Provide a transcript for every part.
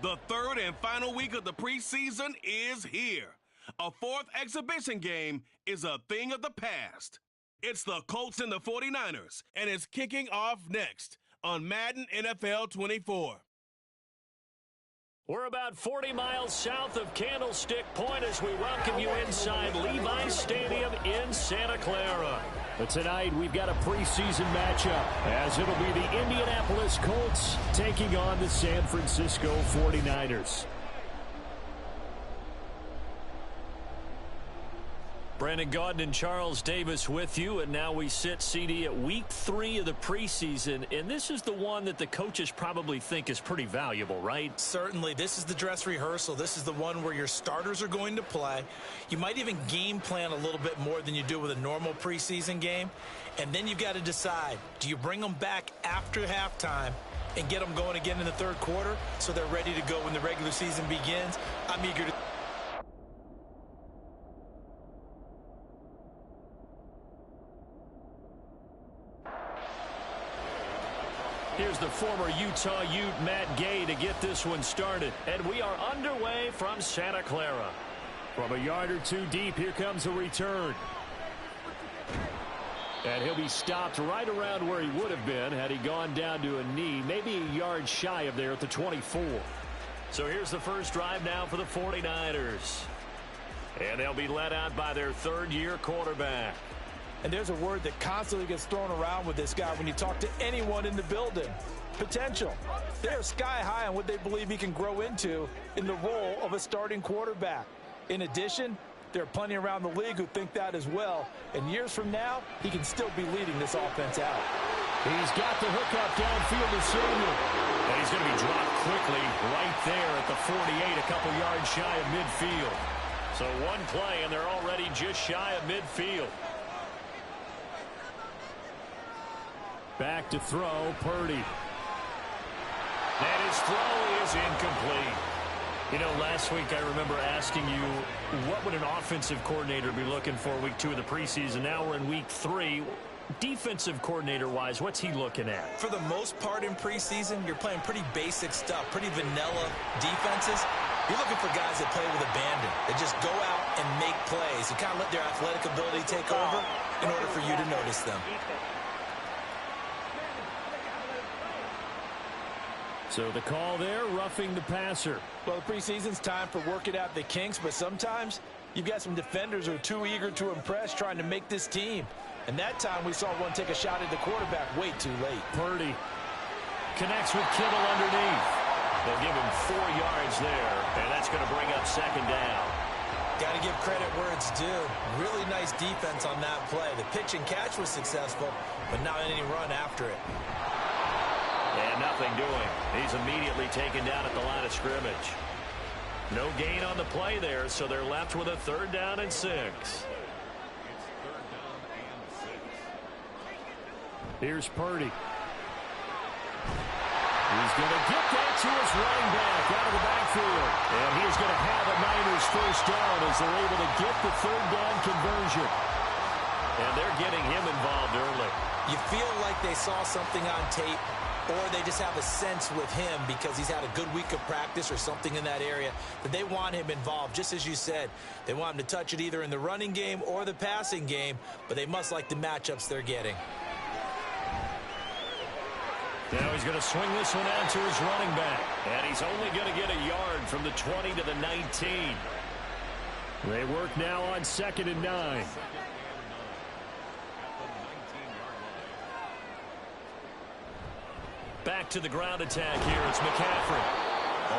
The third and final week of the preseason is here. A fourth exhibition game is a thing of the past. It's the Colts and the 49ers, and it's kicking off next on Madden NFL 24. We're about 40 miles south of Candlestick Point as we welcome you inside Levi's Stadium in Santa Clara. But tonight we've got a preseason matchup as it'll be the Indianapolis Colts taking on the San Francisco 49ers. Brandon Gaudin and Charles Davis with you, and now we sit, CD, at week 3 of the preseason, and this is the one that the coaches probably think is pretty valuable, right? Certainly. This is the dress rehearsal. This is the one where your starters are going to play. You might even game plan a little bit more than you do with a normal preseason game, and then you've got to decide, do you bring them back after halftime and get them going again in the third quarter so they're ready to go when the regular season begins? I'm eager to... Here's the former Utah Ute, Matt Gay, to get this one started. And we are underway from Santa Clara. From a yard or two deep, here comes a return. And he'll be stopped right around where he would have been had he gone down to a knee, maybe a yard shy of there at the 24. So here's the first drive now for the 49ers. And they'll be led out by their third-year quarterback. And there's a word that constantly gets thrown around with this guy when you talk to anyone in the building. Potential. They're sky high on what they believe he can grow into in the role of a starting quarterback. In addition, there are plenty around the league who think that as well. And years from now, he can still be leading this offense out. He's got the hookup downfield to Samuel. And he's going to be dropped quickly right there at the 48, a couple yards shy of midfield. So one play, and they're already just shy of midfield. Back to throw, Purdy. And his throw is incomplete. You know, last week I remember asking you, what would an offensive coordinator be looking for week 2 of the preseason? Now we're in week 3. Defensive coordinator-wise, what's he looking at? For the most part in preseason, you're playing pretty basic stuff, pretty vanilla defenses. You're looking for guys that play with abandon, that just go out and make plays. You kind of let their athletic ability take over in order for you to notice them. So the call there, roughing the passer. Well, the preseason's time for working out the kinks, but sometimes you've got some defenders who are too eager to impress, trying to make this team. And that time we saw one take a shot at the quarterback way too late. Purdy connects with Kittle underneath. They'll give him 4 yards there, and that's going to bring up second down. Got to give credit where it's due. Really nice defense on that play. The pitch and catch was successful, but not any run after it. And nothing doing. He's immediately taken down at the line of scrimmage. No gain on the play there, so they're left with a 3rd down and 6. Here's Purdy. He's going to get that to his running back out of the backfield. And he's going to have a Niners first down as they're able to get the 3rd down conversion. And they're getting him involved early. You feel like they saw something on tape, or they just have a sense with him because he's had a good week of practice or something in that area that they want him involved. Just as you said, they want him to touch it either in the running game or the passing game, but they must like the matchups they're getting. Now he's going to swing this one out to his running back. And he's only going to get a yard from the 20 to the 19. They work now on 2nd and 9. Back to the ground attack here. It's McCaffrey.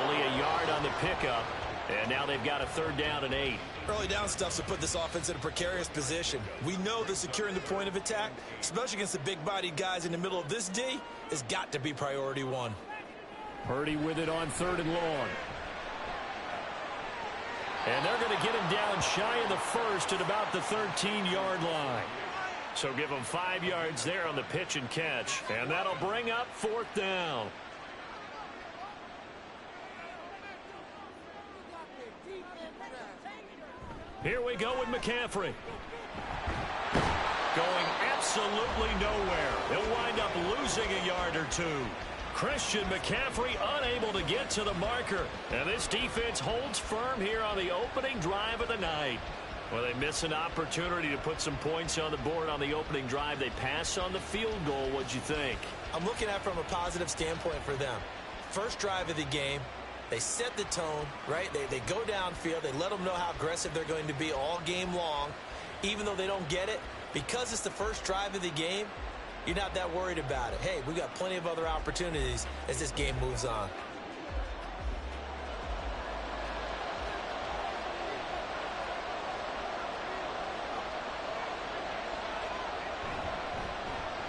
Only a yard on the pickup. And now they've got a 3rd down and 8. Early down stuff to put this offense in a precarious position. We know that securing the point of attack, especially against the big-bodied guys in the middle of this D, has got to be priority 1. Purdy with it on 3rd and long. And they're going to get him down shy of the 1st at about the 13-yard line. So give them 5 yards there on the pitch and catch. And that'll bring up 4th down. Here we go with McCaffrey. Going absolutely nowhere. He'll wind up losing a yard or 2. Christian McCaffrey unable to get to the marker. And this defense holds firm here on the opening drive of the night. Well, they miss an opportunity to put some points on the board on the opening drive. They pass on the field goal. What'd you think? I'm looking at it from a positive standpoint for them. First drive of the game, they set the tone, right? They go downfield. They let them know how aggressive they're going to be all game long. Even though they don't get it, because it's the first drive of the game, you're not that worried about it. Hey, we got plenty of other opportunities as this game moves on.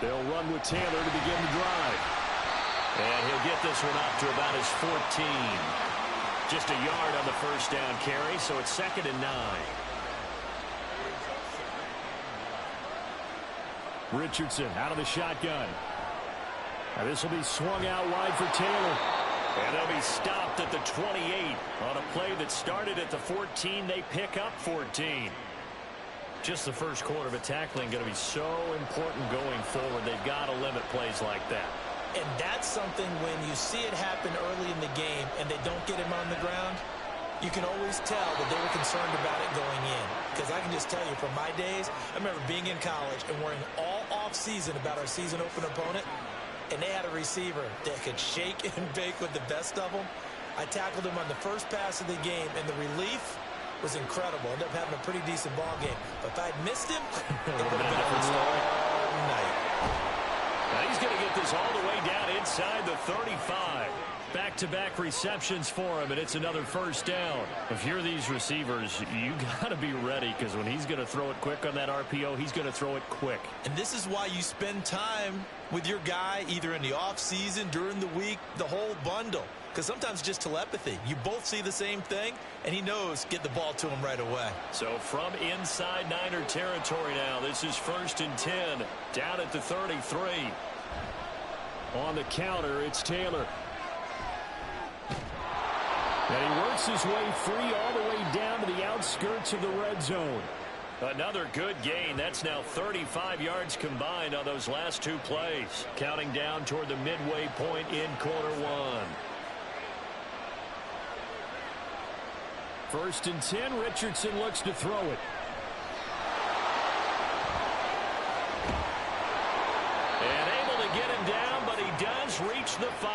They'll run with Taylor to begin the drive. And he'll get this one up to about his 14. Just a yard on the first down carry, so it's 2nd and 9. Richardson out of the shotgun. Now this will be swung out wide for Taylor. And they'll be stopped at the 28. On a play that started at the 14, they pick up 14. Just the first quarter of a tackling going to be so important going forward. They've got to limit plays like that. And that's something when you see it happen early in the game and they don't get him on the ground, you can always tell that they were concerned about it going in. Because I can just tell you from my days, I remember being in college and worrying all off-season about our season open opponent, and they had a receiver that could shake and bake with the best of them. I tackled him on the first pass of the game, and the relief was incredible. Ended up having a pretty decent ball game. But if I'd missed him, it would have been a different story all night. Now he's going to get this all the way down inside the 35. Back-to-back receptions for him, and it's another first down. If you're these receivers, you got to be ready, because when he's going to throw it quick on that RPO, he's going to throw it quick. And this is why you spend time with your guy, either in the offseason, during the week, the whole bundle. Because sometimes just telepathy. You both see the same thing, and he knows get the ball to him right away. So from inside Niner territory now, this is 1st and 10, down at the 33. On the counter, it's Taylor. And he works his way free all the way down to the outskirts of the red zone. Another good gain. That's now 35 yards combined on those last 2 plays. Counting down toward the midway point in quarter 1. 1st and 10. Richardson looks to throw it. And able to get him down, but he does reach the 5.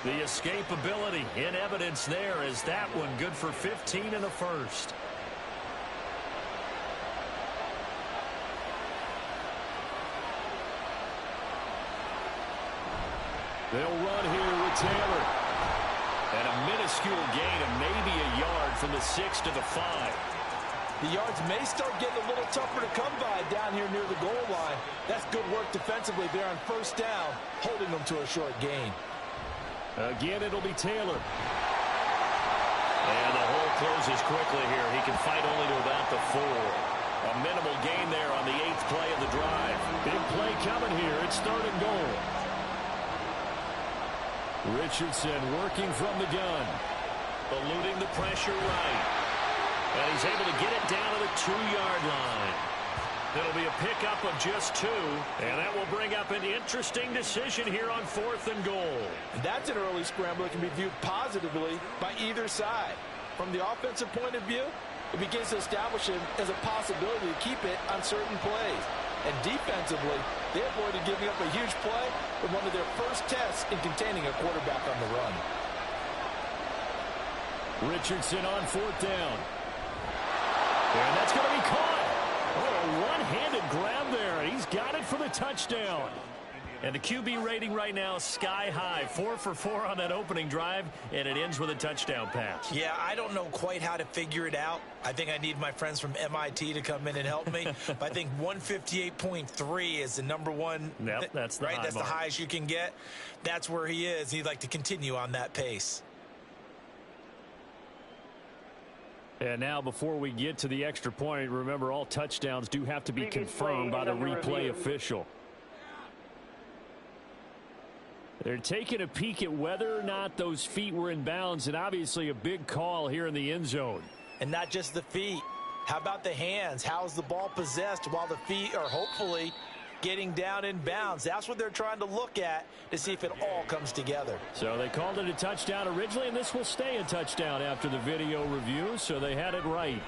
The escapability in evidence there, as that one good for 15 and a first. They'll run here with Taylor. And a minuscule gain of maybe a yard from the 6 to the 5. The yards may start getting a little tougher to come by down here near the goal line. That's good work defensively there on first down, holding them to a short gain. Again, it'll be Taylor. And the hole closes quickly here. He can fight only to about the 4. A minimal gain there on the 8th play of the drive. Big play coming here. It's 3rd and goal. Richardson working from the gun. Eluding the pressure right. And he's able to get it down to the 2-yard line. It'll be a pickup of just 2, and that will bring up an interesting decision here on 4th and goal. That's an early scramble that can be viewed positively by either side. From the offensive point of view, it begins to establish him as a possibility to keep it on certain plays. And defensively, they avoided giving up a huge play with one of their first tests in containing a quarterback on the run. Richardson on 4th down. And that's going to be caught. Oh, a one-handed grab there. He's got it for the touchdown. And the QB rating right now is sky high. 4 for 4 on that opening drive, and it ends with a touchdown pass. Yeah, I don't know quite how to figure it out. I think I need my friends from MIT to come in and help me. But I think 158.3 is the number one. Yep, that's the right. high That's mark. the highest you can get. That's where he is. He'd like to continue on that pace. And now, before we get to the extra point, remember all touchdowns do have to be confirmed by the replay official. They're taking a peek at whether or not those feet were in bounds, and obviously a big call here in the end zone. And not just the feet. How about the hands? How's the ball possessed while the feet are hopefully getting down in bounds. That's what they're trying to look at to see if it all comes together. So they called it a touchdown originally, and this will stay a touchdown after the video review, so they had it right.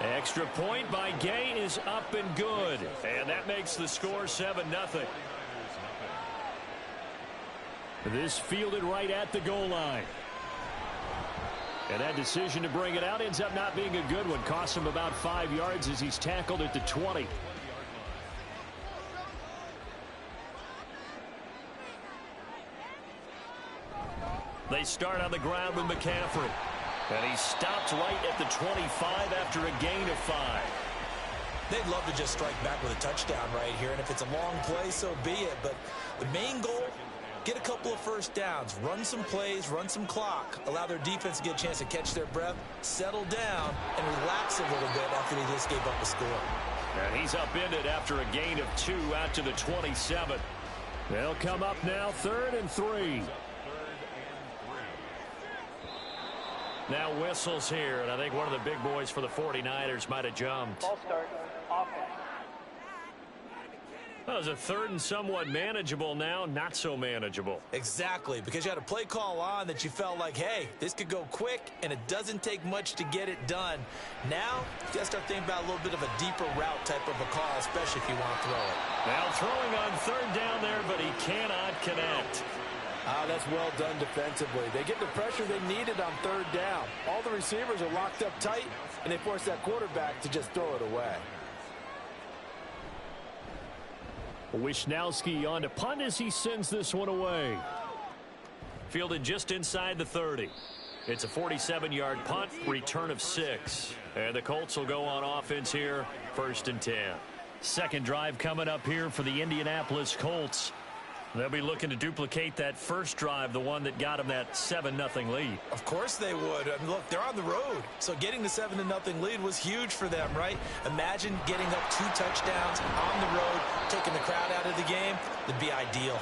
Extra point by Gay is up and good, and that makes the score 7-0. This fielded right at the goal line. And that decision to bring it out ends up not being a good one. Costs him about 5 yards as he's tackled at the 20. They start on the ground with McCaffrey. And he stopped right at the 25 after a gain of 5. They'd love to just strike back with a touchdown right here, and if it's a long play, so be it. But the main goal, get a couple of first downs, run some plays, run some clock, allow their defense to get a chance to catch their breath, settle down, and relax a little bit after they just gave up a score. And he's upended after a gain of 2 out to the 27. They'll come up now 3rd and 3. Now whistles here, and I think one of the big boys for the 49ers might have jumped. Ball start, offense. That was a 3rd and somewhat manageable, now not so manageable. Exactly, because you had a play call on that you felt like, hey, this could go quick, and it doesn't take much to get it done. Now, you got to start thinking about a little bit of a deeper route type of a call, especially if you want to throw it. Now throwing on 3rd down there, but he cannot connect. That's well done defensively. They get the pressure they needed on 3rd down. All the receivers are locked up tight, and they force that quarterback to just throw it away. Wisnowski on to punt as he sends this one away. Fielded just inside the 30. It's a 47-yard punt, return of 6. And the Colts will go on offense here, 1st and 10. Second drive coming up here for the Indianapolis Colts. They'll be looking to duplicate that first drive, the one that got them that 7-0 lead. Of course they would. I mean, look, they're on the road. So getting the 7-0 lead was huge for them, right? Imagine getting up 2 touchdowns on the road, taking the crowd out of the game. It'd be ideal.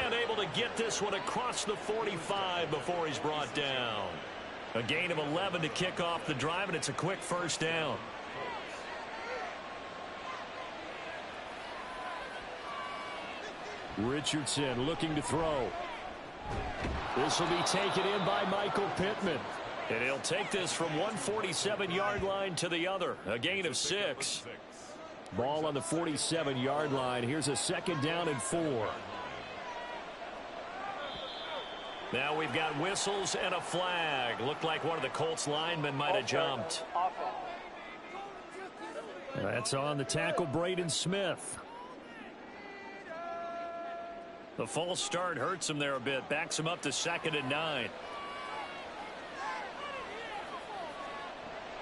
And able to get this one across the 45 before he's brought down. A gain of 11 to kick off the drive, and it's a quick 1st down. Richardson looking to throw. This will be taken in by Michael Pittman. And he'll take this from one 47-yard line to the other. A gain of 6. Ball on the 47-yard line. Here's a 2nd down and 4. Now we've got whistles and a flag. Looked like one of the Colts linemen might have jumped. That's on the tackle, Braden Smith. The false start hurts him there a bit. Backs him up to 2nd and 9.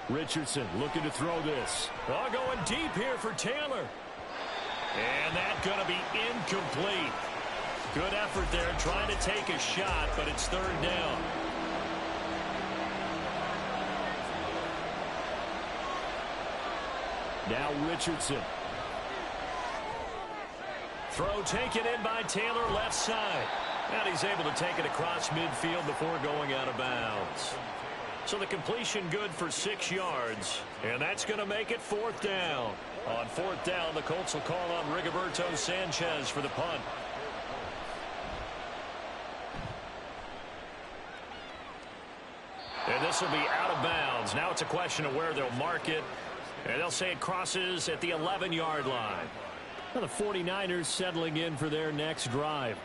Richardson looking to throw this. Oh, going deep here for Taylor. And that's going to be incomplete. Good effort there trying to take a shot, but it's 3rd down. Now Richardson. Throw taken in by Taylor, left side. And he's able to take it across midfield before going out of bounds. So the completion good for 6 yards. And that's going to make it 4th down. On 4th down, the Colts will call on Rigoberto Sanchez for the punt. And this will be out of bounds. Now it's a question of where they'll mark it. And they'll say it crosses at the 11-yard line. Well, the 49ers settling in for their next drive.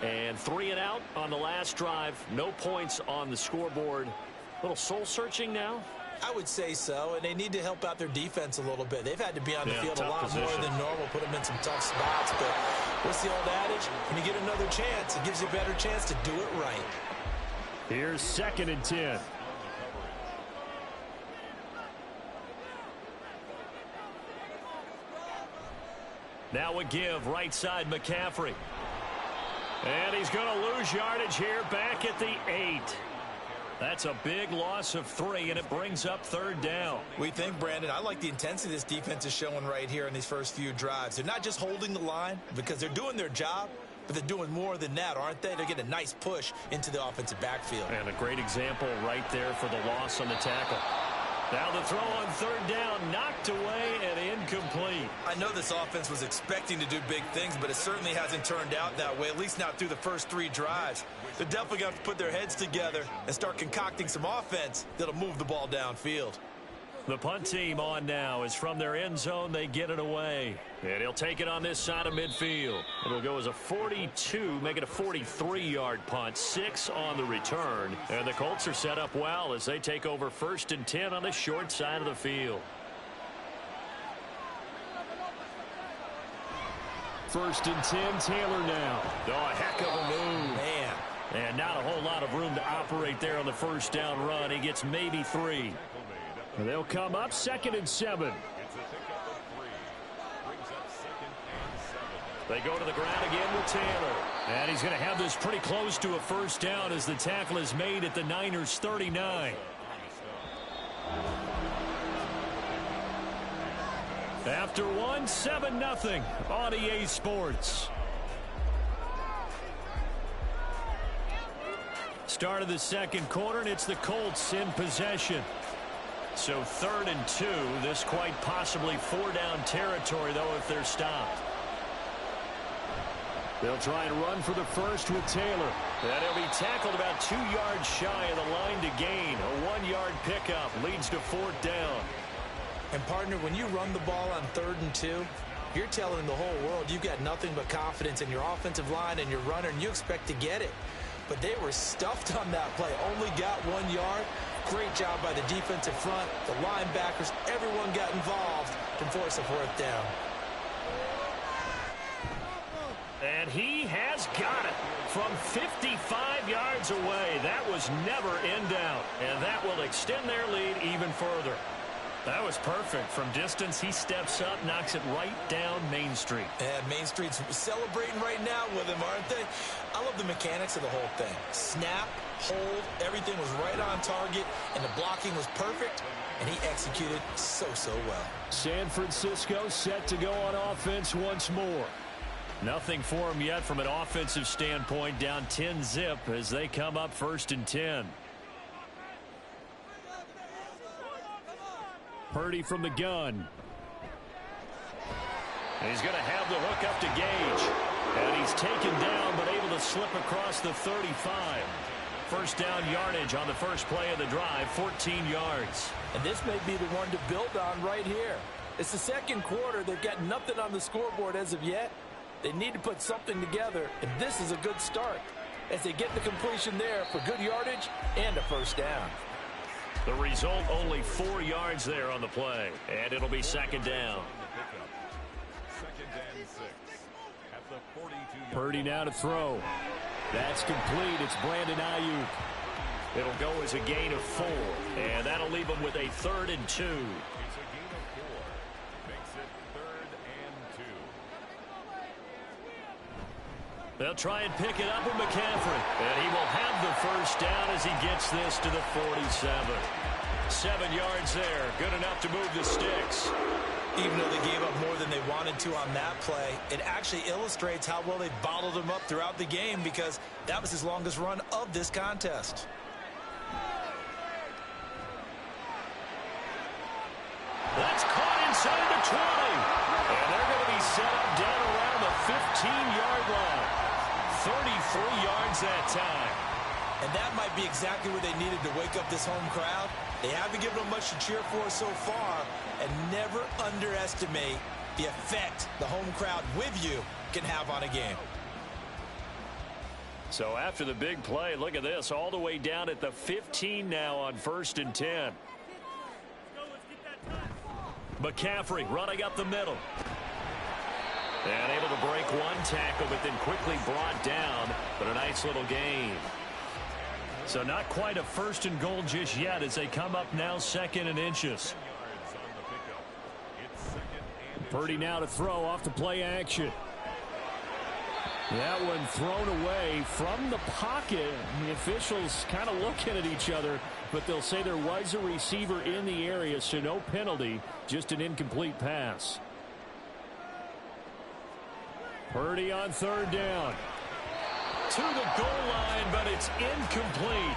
And 3 and out on the last drive. No points on the scoreboard. A little soul-searching now? I would say so, and they need to help out their defense a little bit. They've had to be on the field a lot position. more than normal, put them in some tough spots. But what's the old adage? When you get another chance, it gives you a better chance to do it right. Here's 2nd and 10. Now a give, right side McCaffrey. And he's going to lose yardage here back at the 8. That's a big loss of 3, and it brings up 3rd down. We think, Brandon, I like the intensity this defense is showing right here in these first few drives. They're not just holding the line because they're doing their job, but they're doing more than that, aren't they? They're getting a nice push into the offensive backfield. And a great example right there for the loss on the tackle. Now the throw on third down, knocked away and incomplete. I know this offense was expecting to do big things, but it certainly hasn't turned out that way, at least not through the first 3 drives. They're definitely going to have to put their heads together and start concocting some offense that'll move the ball downfield. The punt team on now is from their end zone. They get it away. And he'll take it on this side of midfield. It'll go as a 42, make it a 43-yard punt, 6 on the return. And the Colts are set up well as they take over 1st and 10 on the short side of the field. 1st and 10, Taylor now. Oh, a heck of a move. Man. And not a whole lot of room to operate there on the first down run. He gets maybe 3. And they'll come up 2nd and 7. They go to the ground again with Taylor. And he's going to have this pretty close to a first down as the tackle is made at the Niners' 39. After 1, 7-0 on EA Sports. Start of the second quarter, and it's the Colts in possession. So 3rd and 2. This quite possibly 4-down territory, though, if they're stopped. They'll try and run for the first with Taylor. And he'll be tackled about 2 yards shy of the line to gain. A 1-yard pickup leads to 4th down. And, partner, when you run the ball on 3rd and 2, you're telling the whole world you've got nothing but confidence in your offensive line and your runner, and you expect to get it. But they were stuffed on that play. Only got 1 yard. Great job by the defensive front. The linebackers, everyone got involved to force a 4th down. And he has got it from 55 yards away. That was never in doubt. And that will extend their lead even further. That was perfect. From distance, he steps up, knocks it right down Main Street. And Main Street's celebrating right now with him, aren't they? I love the mechanics of the whole thing. Snap, hold, everything was right on target, and the blocking was perfect, and he executed so well. San Francisco set to go on offense once more. Nothing for him yet from an offensive standpoint, down 10-zip as they come up 1st and 10. Purdy from the gun. And he's going to have the hook up to Gage. And he's taken down but able to slip across the 35. First down yardage on the first play of the drive, 14 yards. And this may be the one to build on right here. It's the second quarter. They've got nothing on the scoreboard as of yet. They need to put something together, and this is a good start as they get the completion there for good yardage and a first down. The result, only 4 yards there on the play, and it'll be 2nd down. Purdy now to throw. That's complete. It's Brandon Ayuk. It'll go as a gain of 4, and that'll leave them with a 3rd and 2. They'll try and pick it up with McCaffrey. And he will have the first down as he gets this to the 47. 7 yards there. Good enough to move the sticks. Even though they gave up more than they wanted to on that play, it actually illustrates how well they bottled him up throughout the game because that was his longest run of this contest. That's caught inside the 20. And they're going to be set up down around the 15-yard line. 33 yards that time. And that might be exactly what they needed to wake up this home crowd. They haven't given them much to cheer for so far, and never underestimate the effect the home crowd with you can have on a game. So after the big play, look at this, all the way down at the 15 now on 1st and 10. McCaffrey running up the middle. And able to break one tackle, but then quickly brought down. But a nice little gain. So not quite a 1st and goal just yet as they come up now 2nd and inches. Purdy now to throw off the play action. That one thrown away from the pocket. The officials kind of looking at each other, but they'll say there was a receiver in the area, so no penalty, just an incomplete pass. Purdy on 3rd down. To the goal line, but it's incomplete.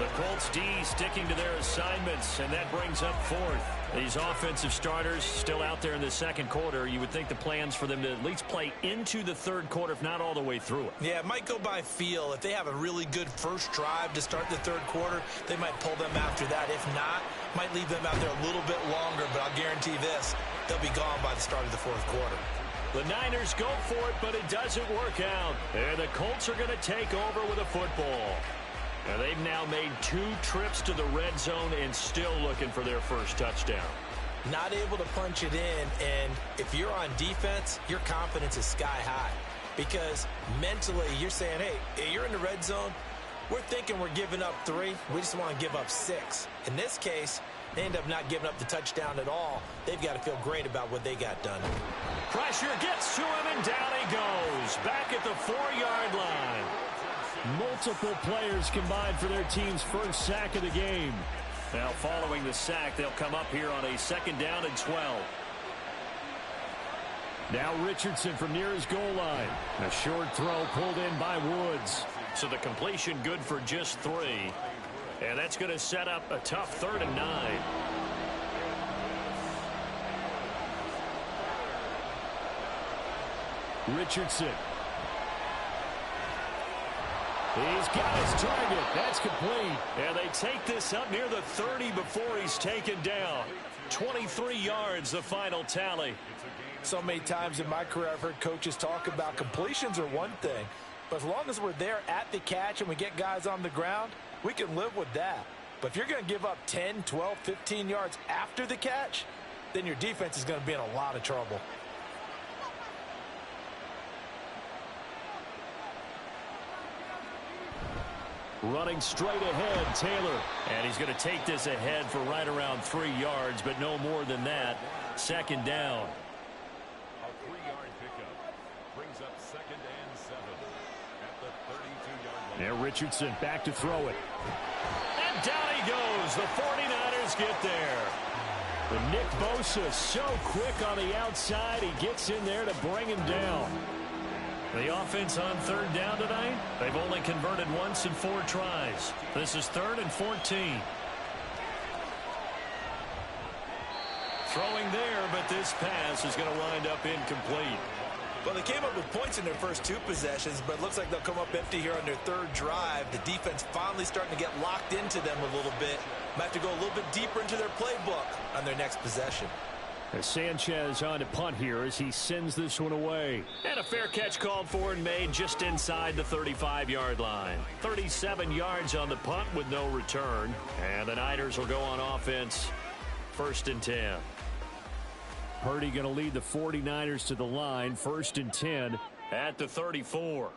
The Colts D sticking to their assignments, and that brings up fourth. These offensive starters still out there in the second quarter. You would think the plans for them to at least play into the third quarter, if not all the way through it. Yeah, it might go by feel. If they have a really good first drive to start the third quarter, they might pull them after that. If not, might leave them out there a little bit longer, but I'll guarantee this, they'll be gone by the start of the fourth quarter. The Niners go for it, but it doesn't work out. And the Colts are going to take over with a football. And they've now made 2 trips to the red zone and still looking for their first touchdown. Not able to punch it in, and if you're on defense, your confidence is sky high. Because mentally, you're saying, hey, you're in the red zone. We're thinking we're giving up 3. We just want to give up 6. In this case, they end up not giving up the touchdown at all. They've got to feel great about what they got done. Pressure gets to him, and down he goes. Back at the 4-yard line. Multiple players combined for their team's first sack of the game. Now, following the sack, they'll come up here on a 2nd down and 12. Now Richardson from near his goal line. A short throw pulled in by Woods. So the completion good for just 3. And that's going to set up a tough 3rd and 9. Richardson. He's got his target. That's complete. And they take this up near the 30 before he's taken down. 23 yards, the final tally. So many times in my career, I've heard coaches talk about completions are one thing. But as long as we're there at the catch and we get guys on the ground, we can live with that. But if you're going to give up 10, 12, 15 yards after the catch, then your defense is going to be in a lot of trouble. Running straight ahead, Taylor. And he's going to take this ahead for right around 3 yards, but no more than that. 2nd down. A 3-yard pickup brings up 2nd and 7 at the 32-yard line. Now Richardson back to throw it. And down he goes. The 49ers get there. But Nick Bosa so quick on the outside. He gets in there to bring him down. The offense on 3rd down tonight, they've only converted once in 4 tries. This is 3rd and 14. Throwing there, but this pass is going to wind up incomplete. Well, they came up with points in their first 2 possessions, but it looks like they'll come up empty here on their 3rd drive. The defense finally starting to get locked into them a little bit. Might have to go a little bit deeper into their playbook on their next possession. As Sanchez on to punt here as he sends this one away. And a fair catch called for and made just inside the 35-yard line. 37 yards on the punt with no return. And the Niners will go on offense. 1st and 10. Purdy going to lead the 49ers to the line. 1st and 10 at the 34.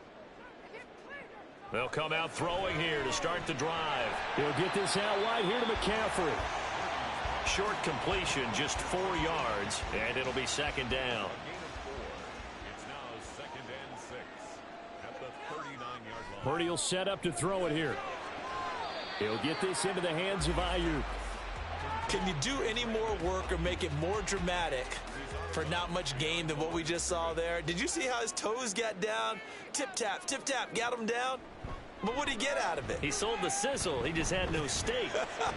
They'll come out throwing here to start the drive. He'll get this out wide here to McCaffrey. Short completion, just 4 yards, and it'll be 2nd down. It's now 2nd and 6 at the 39-yard line. Purdy will set up to throw it here. He'll get this into the hands of Ayuk. Can you do any more work or make it more dramatic for not much gain than what we just saw there? Did you see how his toes got down? Tip-tap, got him down. But what did he get out of it? He sold the sizzle. He just had no steak.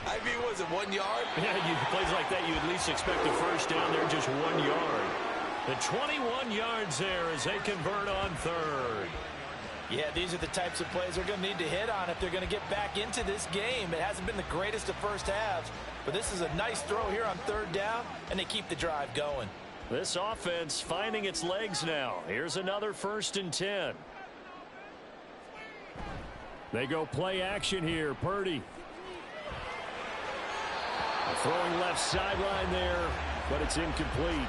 I mean, was it 1 yard? Yeah, plays like that, you at least expect a first down there, just 1 yard. The 21 yards there as they convert on 3rd. Yeah, these are the types of plays they're going to need to hit on if they're going to get back into this game. It hasn't been the greatest of first halves, but this is a nice throw here on 3rd down, and they keep the drive going. This offense finding its legs now. Here's another 1st and 10. They go play action here. Purdy. Throwing left sideline there, but it's incomplete.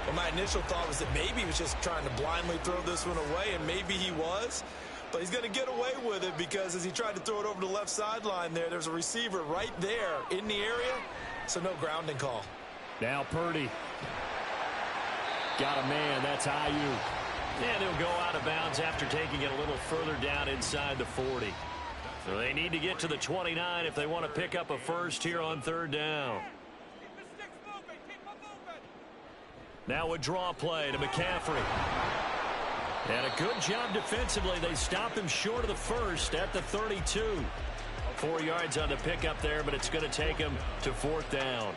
Well, my initial thought was that maybe he was just trying to blindly throw this one away, and maybe he was. But he's going to get away with it because as he tried to throw it over the left sideline there's a receiver right there in the area, so no grounding call. Now Purdy. Got a man. That's Ayuk. And he'll go out of bounds after taking it a little further down inside the 40. So they need to get to the 29 if they want to pick up a first here on 3rd down. Now a draw play to McCaffrey. And a good job defensively. They stop him short of the first at the 32. 4 yards on the pickup there, but it's going to take him to 4th down.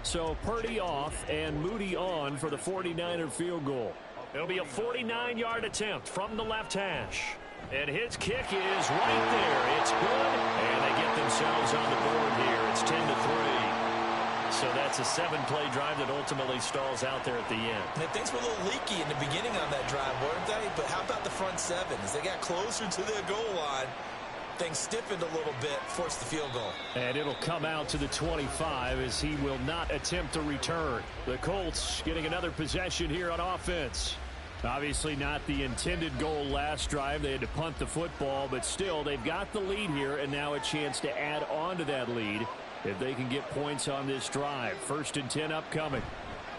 So Purdy off and Moody on for the 49er field goal. It'll be a 49-yard attempt from the left hash. And his kick is right there. It's good. And they get themselves on the board here. It's 10-3. So that's a 7-play drive that ultimately stalls out there at the end. And things were a little leaky in the beginning on that drive, weren't they? But how about the front seven? As they got closer to their goal line, things stiffened a little bit, forced the field goal. And it'll come out to the 25 as he will not attempt to return. The Colts getting another possession here on offense. Obviously not the intended goal last drive. They had to punt the football, but still they've got the lead here and now a chance to add on to that lead if they can get points on this drive. 1st and 10 upcoming.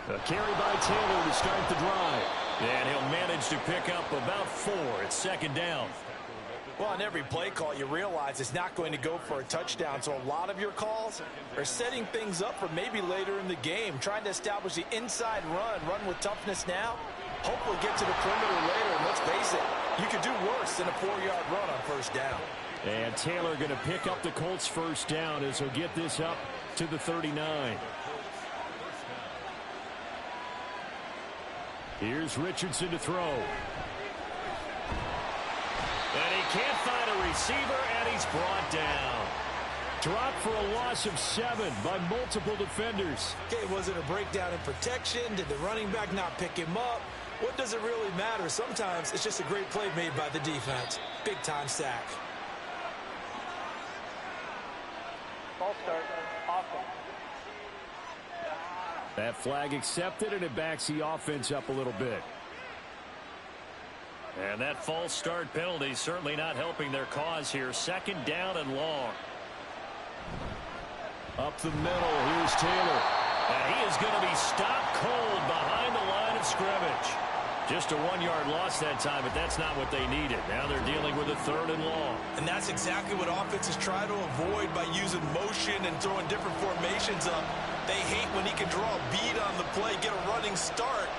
A carry by Taylor to start the drive. And he'll manage to pick up about 4. It's 2nd down. Well, on every play call, you realize it's not going to go for a touchdown. So a lot of your calls are setting things up for maybe later in the game, trying to establish the inside run with toughness now. Hopefully get to the perimeter later, and let's face it, you could do worse than a 4-yard run on 1st down. And Taylor going to pick up the Colts 1st down as he'll get this up to the 39. Here's Richardson to throw. And he can't find a receiver, and he's brought down. Dropped for a loss of 7 by multiple defenders. Okay, was it a breakdown in protection? Did the running back not pick him up? What does it really matter? Sometimes it's just a great play made by the defense. Big-time sack. Ball start. Offense. That flag accepted, and it backs the offense up a little bit. And that false start penalty certainly not helping their cause here. 2nd down and long. Up the middle, here's Taylor. And he is going to be stopped cold behind the line of scrimmage. Just a 1-yard loss that time, but that's not what they needed. Now they're dealing with a 3rd and long. And that's exactly what offenses try to avoid by using motion and throwing different formations up. They hate when he can draw a bead on the play, get a running start,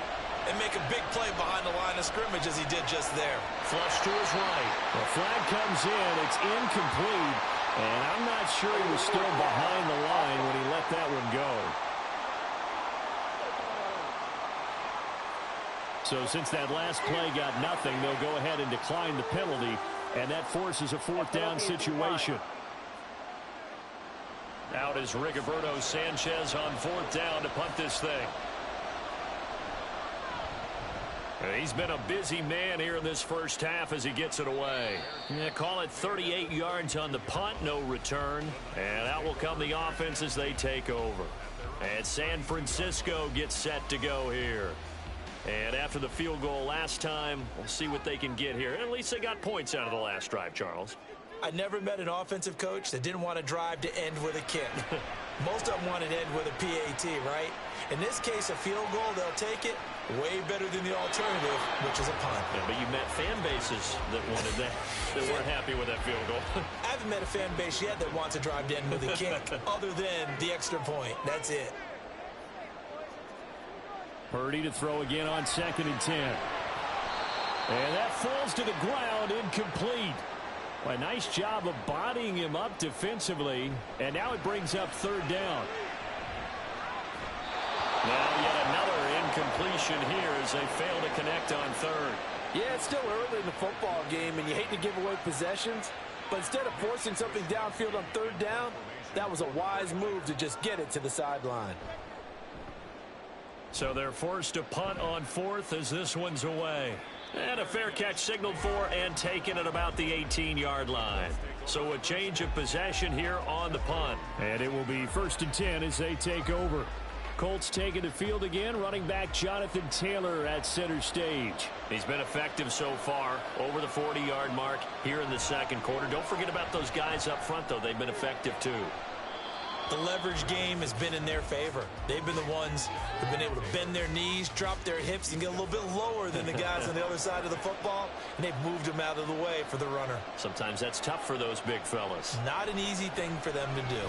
and make a big play behind the line of scrimmage as he did just there. Flush to his right. The flag comes in. It's incomplete. And I'm not sure he was still behind the line when he let that one go. So since that last play got nothing, they'll go ahead and decline the penalty, and that forces a 4th down situation. Out is Rigoberto Sanchez on 4th down to punt this thing. He's been a busy man here in this 1st half as he gets it away. Yeah, call it 38 yards on the punt, no return. And out will come the offense as they take over. And San Francisco gets set to go here. And after the field goal last time, we'll see what they can get here. At least they got points out of the last drive, Charles. I never met an offensive coach that didn't want to drive to end with a kick. Most of them want to end with a PAT, right? In this case, a field goal, they'll take it way better than the alternative, which is a punt. Yeah, but you met fan bases that wanted that, that weren't happy with that field goal. I haven't met a fan base yet that wants to drive to end with a kick other than the extra point. That's it. Purdy to throw again on 2nd and 10. And that falls to the ground, incomplete. A nice job of bodying him up defensively. And now it brings up 3rd down. Now yet another incompletion here as they fail to connect on 3rd. Yeah, it's still early in the football game, and you hate to give away possessions. But instead of forcing something downfield on 3rd down, that was a wise move to just get it to the sideline. So they're forced to punt on 4th as this one's away. And a fair catch signaled for and taken at about the 18-yard line. So a change of possession here on the punt. And it will be 1st and 10 as they take over. Colts taking the field again. Running back Jonathan Taylor at center stage. He's been effective so far over the 40-yard mark here in the 2nd quarter. Don't forget about those guys up front, though. They've been effective, too. The leverage game has been in their favor. They've been the ones who've been able to bend their knees, drop their hips, and get a little bit lower than the guys on the other side of the football, and they've moved them out of the way for the runner. Sometimes that's tough for those big fellas. Not an easy thing for them to do.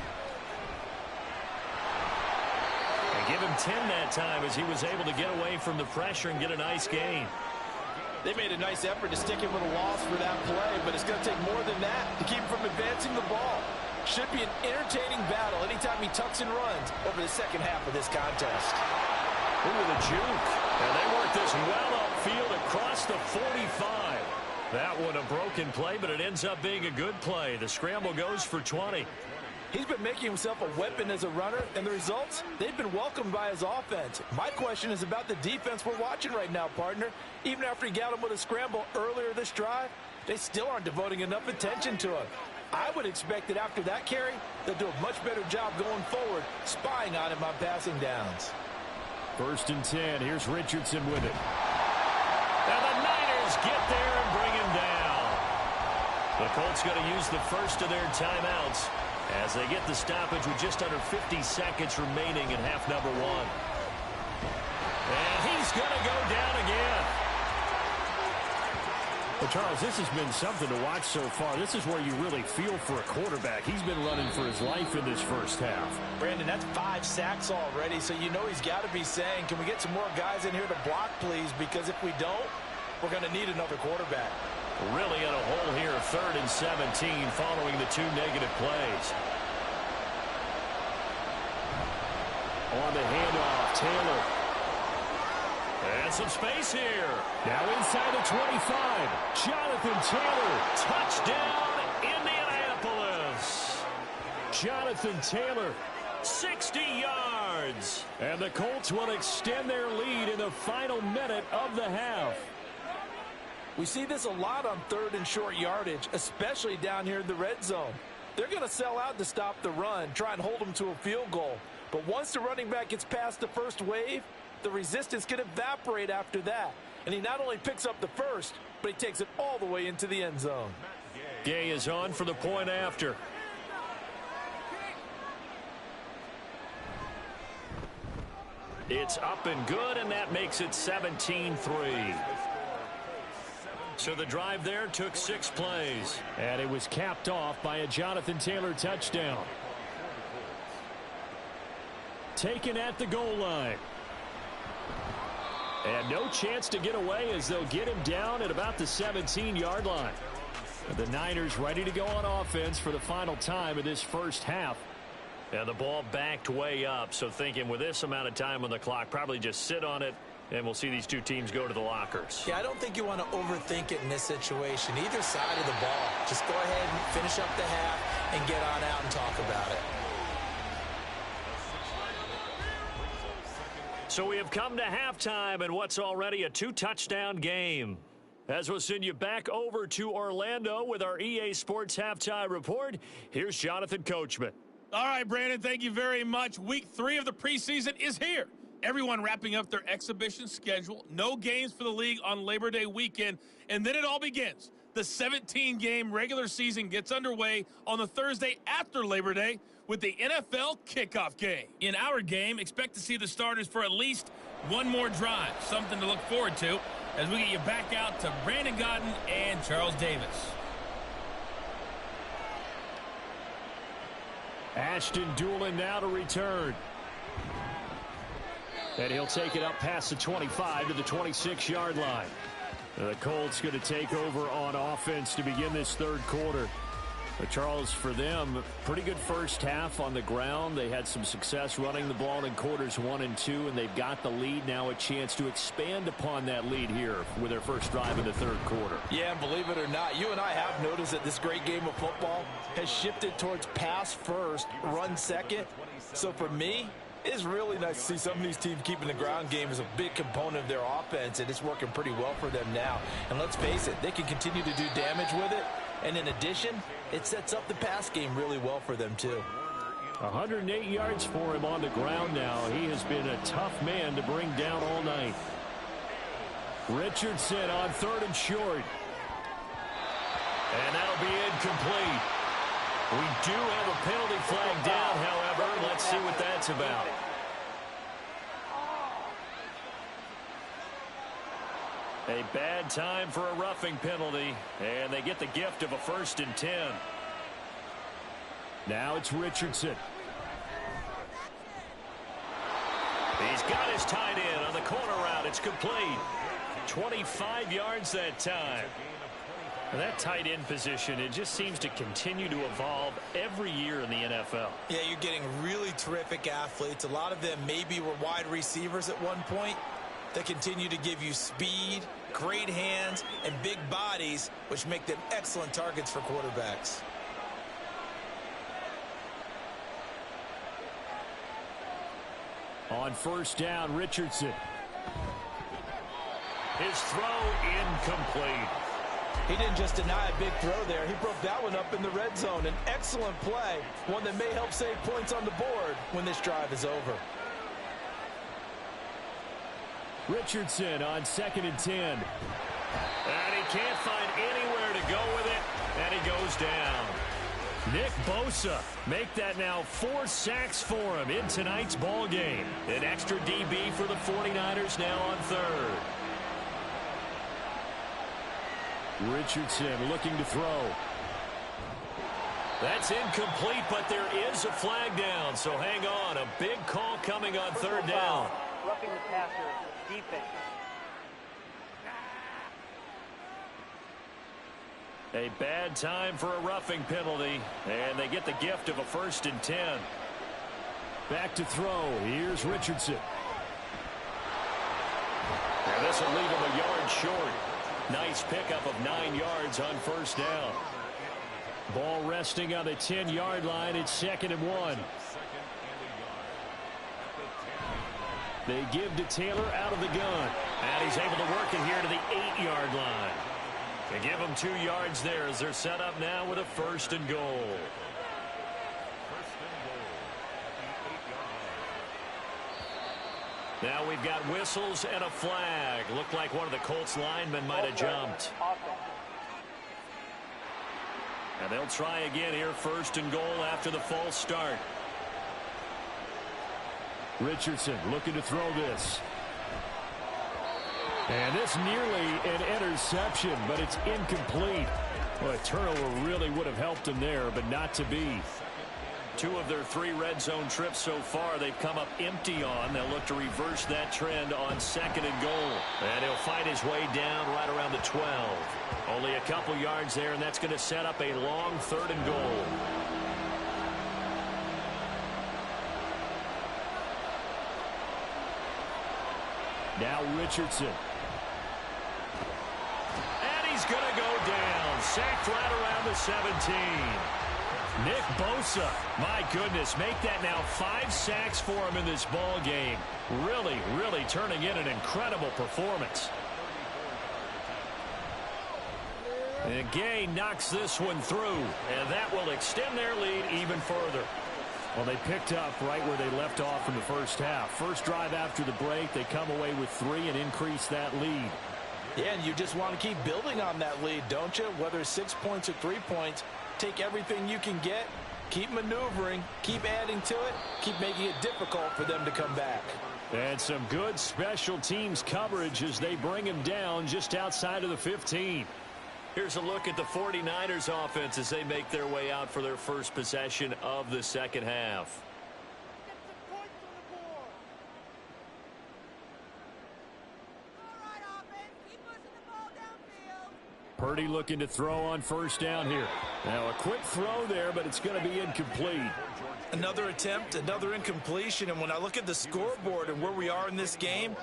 And Give him 10 that time as he was able to get away from the pressure and get a nice gain. They made a nice effort to stick him with a loss for that play, but it's going to take more than that to keep him from advancing the ball. Should be an entertaining battle anytime he tucks and runs over the second half of this contest. Ooh, the juke. And they work this well upfield across the 45. That one a broken play, but it ends up being a good play. The scramble goes for 20. He's been making himself a weapon as a runner, and the results, they've been welcomed by his offense. My question is about the defense we're watching right now, partner. Even after he got him with a scramble earlier this drive, they still aren't devoting enough attention to him. I would expect that after that carry, they'll do a much better job going forward, spying on him on passing downs. 1st and 10. Here's Richardson with it. And the Niners get there and bring him down. The Colts going to use the first of their timeouts as they get the stoppage with just under 50 seconds remaining in half number 1. And he's going to go down again. Well, Charles, this has been something to watch so far. This is where you really feel for a quarterback. He's been running for his life in this first half. Brandon, that's 5 sacks already, so you know he's got to be saying, can we get some more guys in here to block, please? Because if we don't, we're going to need another quarterback. Really in a hole here, 3rd and 17 following the 2 negative plays. On the handoff, Taylor. And some space here. Now inside the 25. Jonathan Taylor. Touchdown, Indianapolis. Jonathan Taylor, 60 yards. And the Colts will extend their lead in the final minute of the half. We see this a lot on 3rd and short yardage, especially down here in the red zone. They're going to sell out to stop the run, try and hold them to a field goal. But once the running back gets past the first wave, the resistance can evaporate after that. And he not only picks up the first, but he takes it all the way into the end zone. Gay is on for the point after. It's up and good, and that makes it 17-3. So the drive there took 6 plays. And it was capped off by a Jonathan Taylor touchdown. Taken at the goal line. And no chance to get away as they'll get him down at about the 17-yard line. The Niners ready to go on offense for the final time of this first half. And the ball backed way up, so thinking with this amount of time on the clock, probably just sit on it, and we'll see these two teams go to the lockers. Yeah, I don't think you want to overthink it in this situation. Either side of the ball. Just go ahead and finish up the half and get on out and talk about it. So we have come to halftime in what's already a 2-touchdown game. As we'll send you back over to Orlando with our EA Sports Halftime Report, here's Jonathan Coachman. All right, Brandon, thank you very much. Week 3 of the preseason is here. Everyone wrapping up their exhibition schedule. No games for the league on Labor Day weekend. And then it all begins. The 17-game regular season gets underway on the Thursday after Labor Day with the NFL kickoff game. In our game, expect to see the starters for at least one more drive. Something to look forward to as we get you back out to Brandon Godden and Charles Davis. Ashton Doolin now to return. And he'll take it up past the 25 to the 26-yard line. The Colts going to take over on offense to begin this third quarter. But Charles, for them, pretty good first half on the ground. They had some success running the ball in quarters 1 and 2, and they've got the lead now, a chance to expand upon that lead here with their first drive in the third quarter. Yeah, and believe it or not, you and I have noticed that this great game of football has shifted towards pass first, run second. So for me, it's really nice to see some of these teams keeping the ground game as a big component of their offense, and it's working pretty well for them now. And let's face it, they can continue to do damage with it. And in addition, it sets up the pass game really well for them, too. 108 yards for him on the ground now. He has been a tough man to bring down all night. Richardson on 3rd and short. And that'll be incomplete. We do have a penalty flag down, however. Let's see what that's about. A bad time for a roughing penalty, and they get the gift of a 1st and 10. Now it's Richardson. He's got his tight end on the corner route. It's complete. 25 yards that time. That tight end position, it just seems to continue to evolve every year in the NFL. Yeah, you're getting really terrific athletes. A lot of them maybe were wide receivers at one point that continue to give you speed, great hands, and big bodies, which make them excellent targets for quarterbacks. On first down, Richardson. His throw incomplete. He didn't just deny a big throw there. He broke that one up in the red zone. An excellent play, one that may help save points on the board when this drive is over. Richardson on 2nd and 10. And he can't find anywhere to go with it, and he goes down. Nick Bosa make that now 4 sacks for him in tonight's ball game. An extra DB for the 49ers now on 3rd. Richardson looking to throw. That's incomplete, but there is a flag down, so hang on. A big call coming on 3rd down. Roughing the passer, defense. A bad time for a roughing penalty, and they get the gift of a 1st and 10. Back to throw. Here's Richardson. And this will leave him a yard short. Nice pickup of 9 yards on 1st down. Ball resting on the 10-yard line. It's 2nd and 1. They give to Taylor out of the gun. And he's able to work it here to the 8-yard line. They give him 2 yards there as they're set up now with a 1st and goal. Now we've got whistles and a flag. Looked like one of the Colts linemen might have jumped. And they'll try again here, 1st and goal after the false start. Richardson looking to throw this. And this nearly an interception, but it's incomplete. Well, a turnover really would have helped him there, but not to be. 2 of their 3 red zone trips so far they've come up empty on. They'll look to reverse that trend on 2nd and goal. And he'll fight his way down right around the 12. Only a couple yards there, and that's going to set up a long 3rd and goal. Now Richardson. And he's going to go down. Sacked right around the 17. Nick Bosa, my goodness, make that now 5 sacks for him in this ball game. Really, really turning in an incredible performance. And Gay knocks this one through, and that will extend their lead even further. Well, they picked up right where they left off in the first half. First drive after the break, they come away with 3 and increase that lead. Yeah, and you just want to keep building on that lead, don't you? Whether it's 6 points or 3 points, take everything you can get, keep maneuvering, keep adding to it, keep making it difficult for them to come back. And some good special teams coverage as they bring him down just outside of the 15. Here's a look at the 49ers offense as they make their way out for their first possession of the second half. Purdy looking to throw on first down here. Now a quick throw there, but it's going to be incomplete. Another attempt, another incompletion, and when I look at the scoreboard and where we are in this game,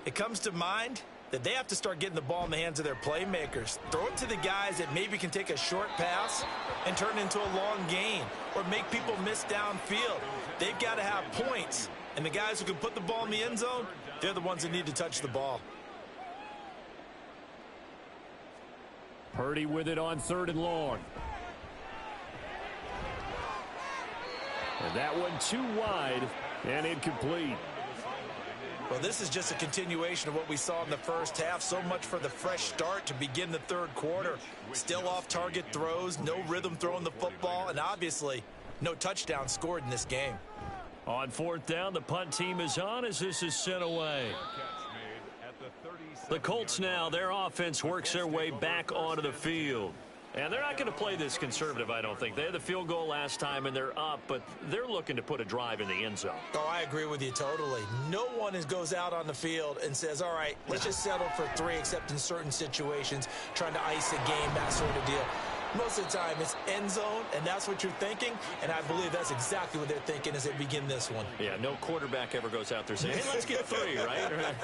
it comes to mind that they have to start getting the ball in the hands of their playmakers. Throw it to the guys that maybe can take a short pass and turn it into a long gain or make people miss downfield. They've got to have points, and the guys who can put the ball in the end zone, they're the ones that need to touch the ball. Purdy with it on 3rd and long. And that one too wide and incomplete. Well, this is just a continuation of what we saw in the first half. So much for the fresh start to begin the 3rd quarter. Still off-target throws, no rhythm throwing the football, and obviously no touchdown scored in this game. On 4th down, the punt team is on as this is sent away. The Colts now, their offense works their way back onto the field. And they're not going to play this conservative, I don't think. They had the field goal last time, and they're up, but they're looking to put a drive in the end zone. Oh, I agree with you totally. No one goes out on the field and says, all right, let's just settle for 3, except in certain situations, trying to ice a game, that sort of deal. Most of the time, it's end zone, and that's what you're thinking, and I believe that's exactly what they're thinking as they begin this one. Yeah, no quarterback ever goes out there saying, hey, let's get 3, right?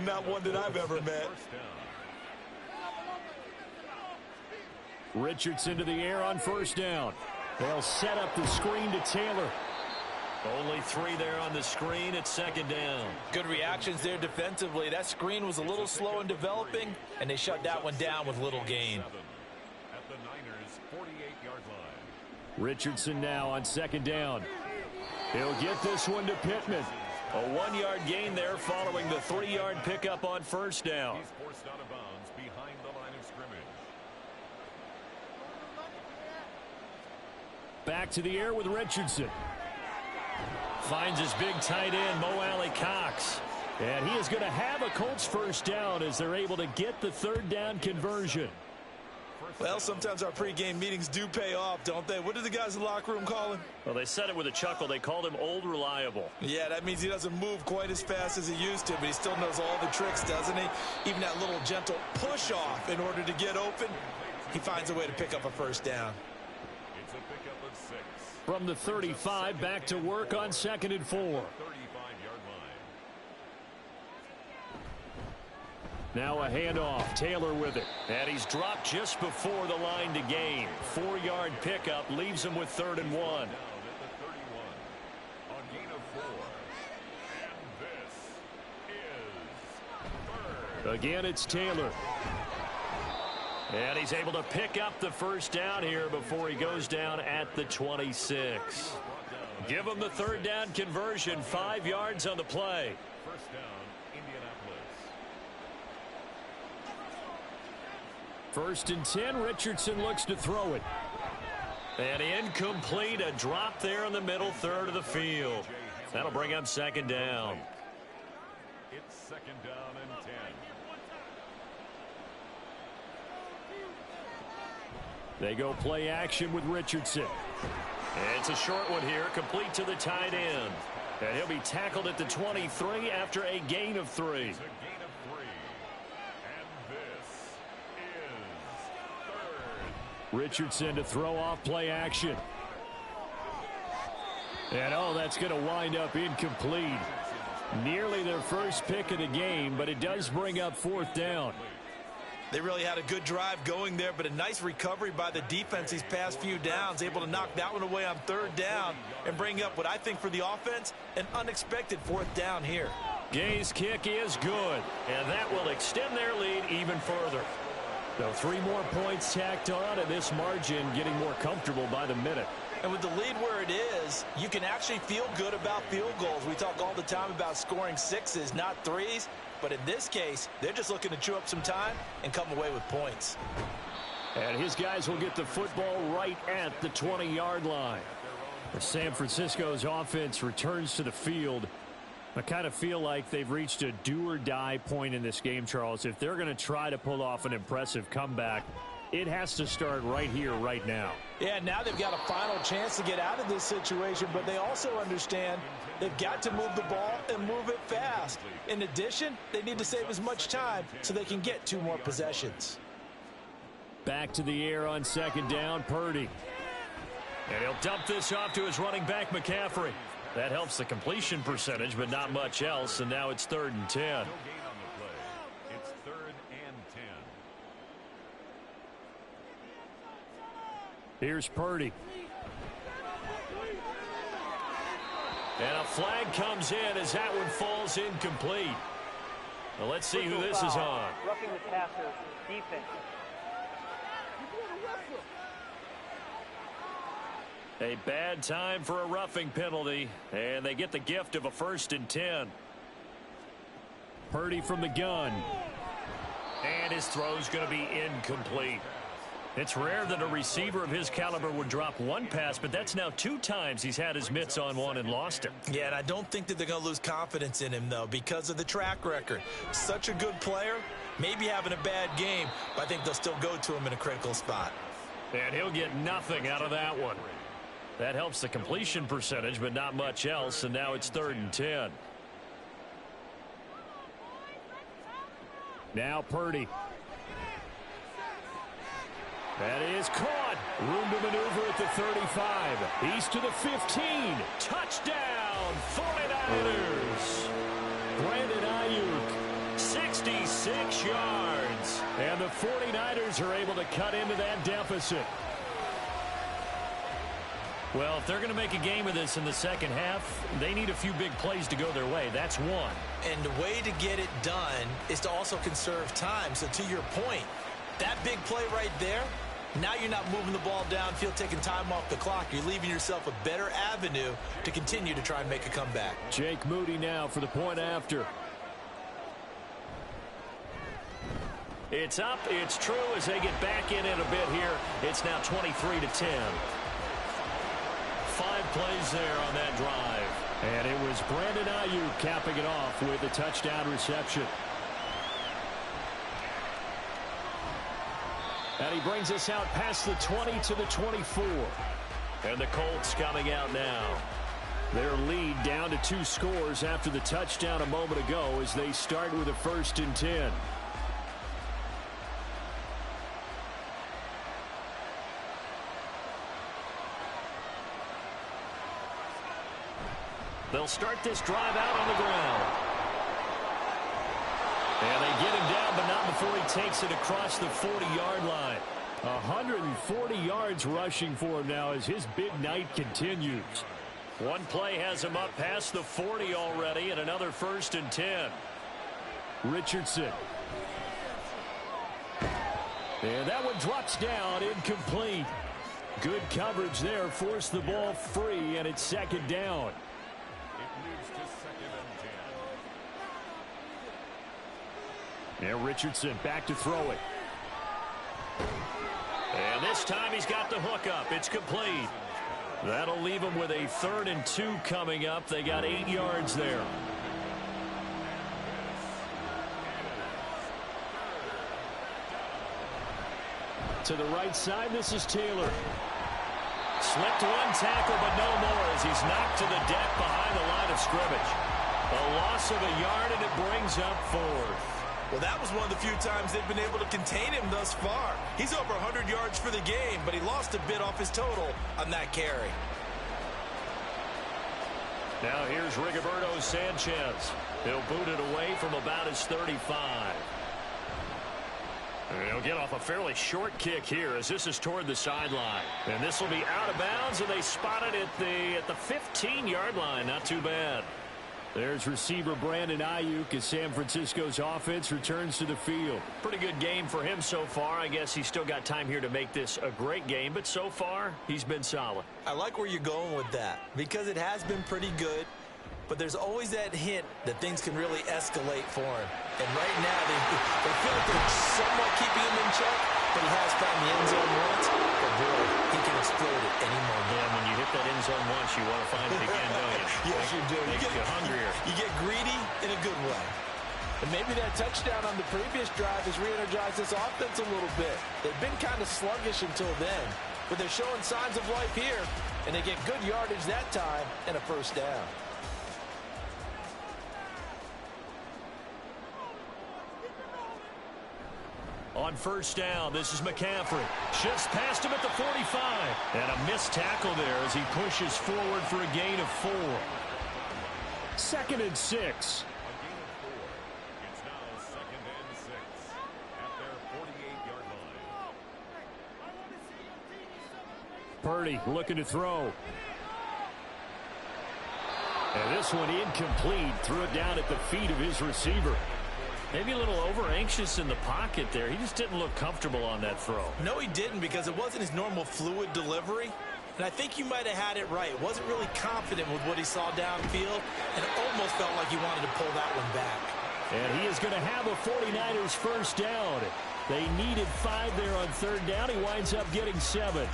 Not one that I've ever met. Richardson to the air on first down. They'll set up the screen to Taylor. Only 3 there on the screen at second down. Good reactions there defensively. That screen was a little slow in developing, and they shut that one down with little gain. At the Niners' 48-yard line. Richardson now on second down. He'll get this one to Pittman. A 1-yard gain there following the 3-yard pickup on first down. He's forced out of bounds behind the line of scrimmage. Back to the air with Richardson. Finds his big tight end, Mo Alley-Cox. And he is going to have a Colts first down as they're able to get the third down conversion. Well, sometimes our pregame meetings do pay off, don't they? What did the guys in the locker room call him? Well, they said it with a chuckle. They called him Old Reliable. Yeah, that means he doesn't move quite as fast as he used to, but he still knows all the tricks, doesn't he? Even that little gentle push-off in order to get open, he finds a way to pick up a first down. It's a pickup of 6. From the 35, back to work on 2nd and 4. 35-yard line. Now a handoff. Taylor with it. And he's dropped just before the line to gain. 4-yard pickup leaves him with 3rd and 1. Down at the 31. On gain of 4. And this is 3rd. Again, it's Taylor. And he's able to pick up the first down here before he goes down at the 26. Give him the third down conversion. 5 yards on the play. First down, Indianapolis. 1st and 10. Richardson looks to throw it. And incomplete. A drop there in the middle third of the field. That'll bring up 2nd down. It's 2nd down and 10. They go play action with Richardson. And it's a short one here, complete to the tight end. And he'll be tackled at the 23 after a gain of 3. It's a gain of 3. And this is 3rd. Richardson to throw off play action. And oh, that's going to wind up incomplete. Nearly their first pick of the game, but it does bring up 4th down. They really had a good drive going there, but a nice recovery by the defense these past few downs, able to knock that one away on 3rd down and bring up what I think for the offense, an unexpected 4th down here. Gay's kick is good, and that will extend their lead even further. So 3 more points tacked on, and this margin getting more comfortable by the minute. And with the lead where it is, you can actually feel good about field goals. We talk all the time about scoring 6s, not 3s. But in this case, they're just looking to chew up some time and come away with points. And his guys will get the football right at the 20-yard line. As San Francisco's offense returns to the field, I kind of feel like they've reached a do-or-die point in this game, Charles. If they're going to try to pull off an impressive comeback, it has to start right here, right now. Yeah, now they've got a final chance to get out of this situation, but they also understand they've got to move the ball and move it fast. In addition, they need to save as much time so they can get 2 more possessions. Back to the air on 2nd down, Purdy. And he'll dump this off to his running back, McCaffrey. That helps the completion percentage, but not much else, and now it's 3rd and 10. No gain on the play. It's 3rd and 10. Here's Purdy. And a flag comes in as that one falls incomplete. Well, let's see who this is on. Roughing the passer, defense. A bad time for a roughing penalty, and they get the gift of a 1st and 10. Purdy from the gun. And his throw's going to be incomplete. It's rare that a receiver of his caliber would drop 1 pass, but that's now 2 times he's had his mitts on one and lost it. Yeah, and I don't think that they're going to lose confidence in him, though, because of the track record. Such a good player, maybe having a bad game, but I think they'll still go to him in a critical spot. And he'll get nothing out of that one. That helps the completion percentage, but not much else, and now it's 3rd and 10. Now Purdy. That is caught. Room to maneuver at the 35. He's to the 15. Touchdown, 49ers. Brandon Ayuk, 66 yards. And the 49ers are able to cut into that deficit. Well, if they're going to make a game of this in the second half, they need a few big plays to go their way. That's one. And the way to get it done is to also conserve time. So to your point, that big play right there, now you're not moving the ball downfield, taking time off the clock. You're leaving yourself a better avenue to continue to try and make a comeback. Jake Moody now for the point after. It's up. It's true as they get back in it a bit here. It's now 23-10. 5 plays there on that drive. And it was Brandon Ayuk capping it off with a touchdown reception. And he brings us out past the 20 to the 24. And the Colts coming out now. Their lead down to 2 scores after the touchdown a moment ago as they start with a 1st and 10. They'll start this drive out on the ground. And they get him down, but not before he takes it across the 40-yard line. 140 yards rushing for him now as his big night continues. One play has him up past the 40 already, and another 1st and 10. Richardson. And that one drops down, incomplete. Good coverage there, forced the ball free, and it's 2nd down. And Richardson back to throw it. And this time he's got the hook up. It's complete. That'll leave him with a 3rd and 2 coming up. They got 8 yards there. To the right side, this is Taylor. Slipped one tackle, but no more as he's knocked to the deck behind the line of scrimmage. A loss of a yard, and it brings up 4th. Well, that was one of the few times they've been able to contain him thus far. He's over 100 yards for the game, but he lost a bit off his total on that carry. Now here's Rigoberto Sanchez. He'll boot it away from about his 35. And he'll get off a fairly short kick here as this is toward the sideline. And this will be out of bounds, and they spot it at the 15-yard line. Not too bad. There's receiver Brandon Ayuk as San Francisco's offense returns to the field. Pretty good game for him so far. I guess he's still got time here to make this a great game, but so far he's been solid. I like where you're going with that because it has been pretty good, but there's always that hint that things can really escalate for him. And right now they feel like they're somewhat keeping him in check, but he has found the end zone once. But boy, he can explode at any moment. Yeah, when you hit that end zone once, you want to find it again, don't you? Yes, you do. Makes you hungrier. You get greedy in a good way. And maybe that touchdown on the previous drive has re-energized this offense a little bit. They've been kind of sluggish until then, but they're showing signs of life here, and they get good yardage that time and a 1st down. On 1st down, this is McCaffrey. Just past him at the 45. And a missed tackle there as he pushes forward for a gain of 4. 2nd and 6. A gain of 4. It's now 2nd and 6 at their 48-yard line. Purdy looking to throw. And this one incomplete. Threw it down at the feet of his receiver. Maybe a little over-anxious in the pocket there. He just didn't look comfortable on that throw. No, he didn't because it wasn't his normal fluid delivery. And I think you might have had it right. Wasn't really confident with what he saw downfield, and it almost felt like he wanted to pull that one back. And he is going to have a 49ers 1st down. They needed 5 there on 3rd down. He winds up getting 7.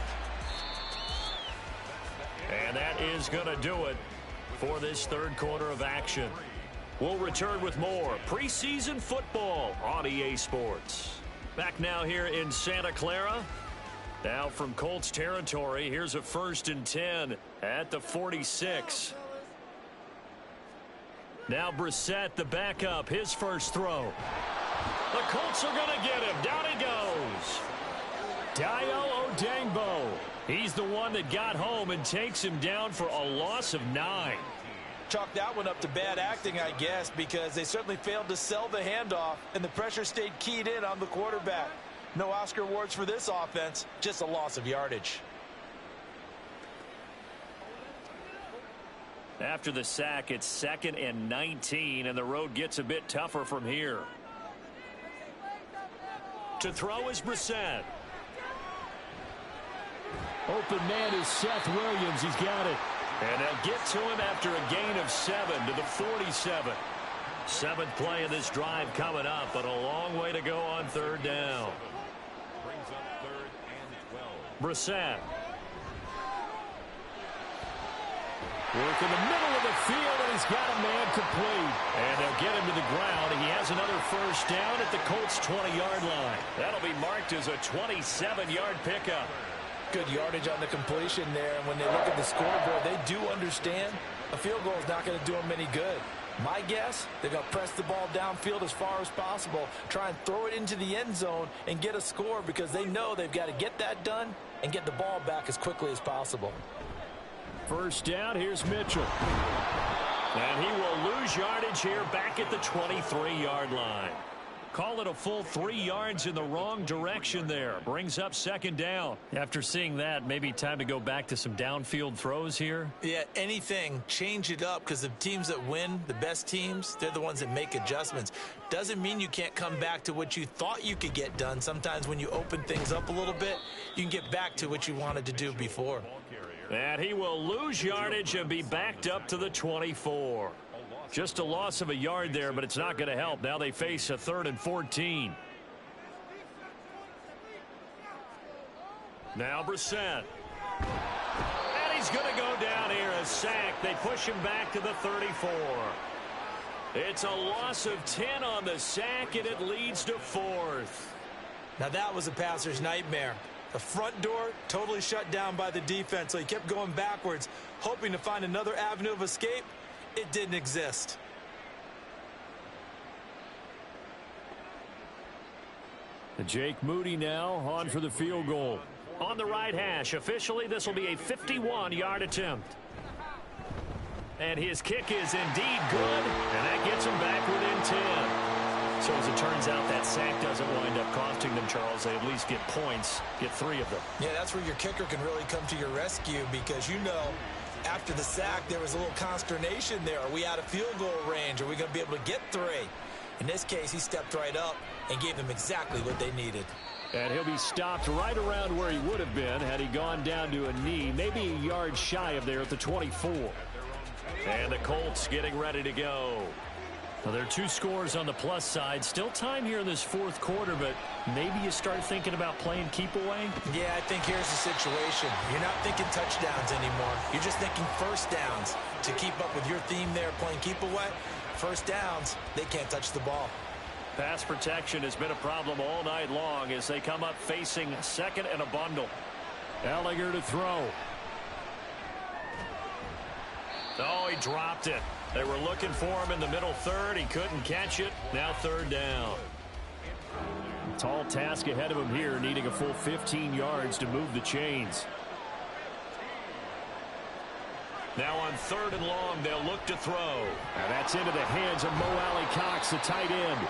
And that is going to do it for this 3rd quarter of action. We'll return with more preseason football on EA Sports. Back now here in Santa Clara. Now from Colts territory, here's a 1st and 10 at the 46. Now Brissett, the backup, his first throw. The Colts are going to get him. Down he goes. Dayo Odeyingbo. He's the one that got home and takes him down for a loss of 9. Chalk that one up to bad acting, I guess, because they certainly failed to sell the handoff, and the pressure stayed keyed in on the quarterback. No Oscar awards for this offense, just a loss of yardage. After the sack, it's 2nd and 19, and the road gets a bit tougher from here. To throw is Brissett. Open man is Seth Williams. He's got it. And they'll get to him after a gain of 7 to the 47. 7th play of this drive coming up, but a long way to go on 3rd down. Brings up 3rd and 12. Brissett. Work in the middle of the field, and he's got a man complete. And they'll get him to the ground. He has another 1st down at the Colts' 20-yard line. That'll be marked as a 27-yard pickup. Good yardage on the completion there, and when they look at the scoreboard, they do understand a field goal is not going to do them any good. My guess, they're going to press the ball downfield as far as possible, try and throw it into the end zone and get a score because they know they've got to get that done and get the ball back as quickly as possible. 1st down, here's Mitchell. And he will lose yardage here back at the 23-yard line. Call it a full 3 yards in the wrong direction there. Brings up 2nd down. After seeing that, maybe time to go back to some downfield throws here. Yeah, anything. Change it up because the teams that win, the best teams, they're the ones that make adjustments. Doesn't mean you can't come back to what you thought you could get done. Sometimes when you open things up a little bit, you can get back to what you wanted to do before. And he will lose yardage and be backed up to the 24. Just a loss of a yard there, but it's not going to help. Now they face a 3rd and 14. Now Brissett. And he's going to go down here, a sack. They push him back to the 34. It's a loss of 10 on the sack, and it leads to 4th. Now that was a passer's nightmare. The front door totally shut down by the defense, so he kept going backwards, hoping to find another avenue of escape. It didn't exist. Jake Moody now on for the field goal. On the right hash, officially this will be a 51-yard attempt. And his kick is indeed good, and that gets him back within 10. So as it turns out, that sack doesn't wind up costing them, Charles. They at least get points, get 3 of them. Yeah, that's where your kicker can really come to your rescue because you know after the sack there was a little consternation there. Are we out of field goal range? Are we going to be able to get 3? In this case, he stepped right up and gave them exactly what they needed. And he'll be stopped right around where he would have been had he gone down to a knee, maybe a yard shy of there at the 24. And the Colts getting ready to go. Well, there are 2 scores on the plus side. Still time here in this 4th quarter, but maybe you start thinking about playing keep away? Yeah, I think here's the situation. You're not thinking touchdowns anymore. You're just thinking 1st downs. To keep up with your theme there, playing keep away, 1st downs, they can't touch the ball. Pass protection has been a problem all night long as they come up facing 2nd and a bundle. Ellinger to throw. Oh, he dropped it. They were looking for him in the middle 3rd. He couldn't catch it. Now 3rd down. Tall task ahead of him here, needing a full 15 yards to move the chains. Now on 3rd and long, they'll look to throw. And that's into the hands of Mo Alley-Cox, the tight end.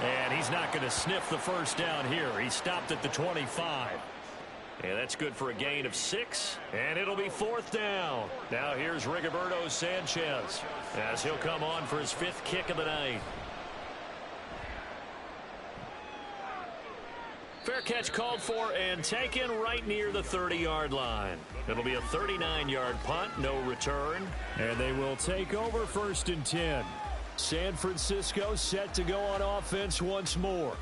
And he's not going to sniff the 1st down here. He stopped at the 25. And that's good for a gain of 6. And it'll be 4th down. Now here's Rigoberto Sanchez as he'll come on for his 5th kick of the night. Fair catch called for and taken right near the 30-yard line. It'll be a 39-yard punt, no return. And they will take over 1st and 10. San Francisco set to go on offense once more.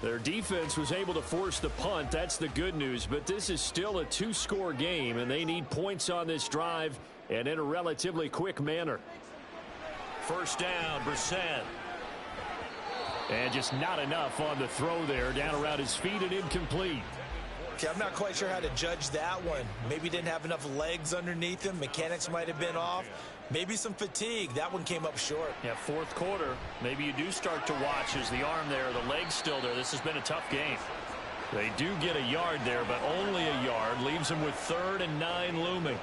Their defense was able to force the punt. That's the good news. But this is still a 2-score game, and they need points on this drive and in a relatively quick manner. 1st down, Brissett. And just not enough on the throw there. Down around his feet and incomplete. Okay, I'm not quite sure how to judge that one. Maybe didn't have enough legs underneath him. Mechanics might have been off. Maybe some fatigue. That one came up short. Yeah, fourth quarter. Maybe you do start to watch as the arm there, the leg's still there. This has been a tough game. They do get a yard there, but only a yard. Leaves them with 3rd and 9 looming.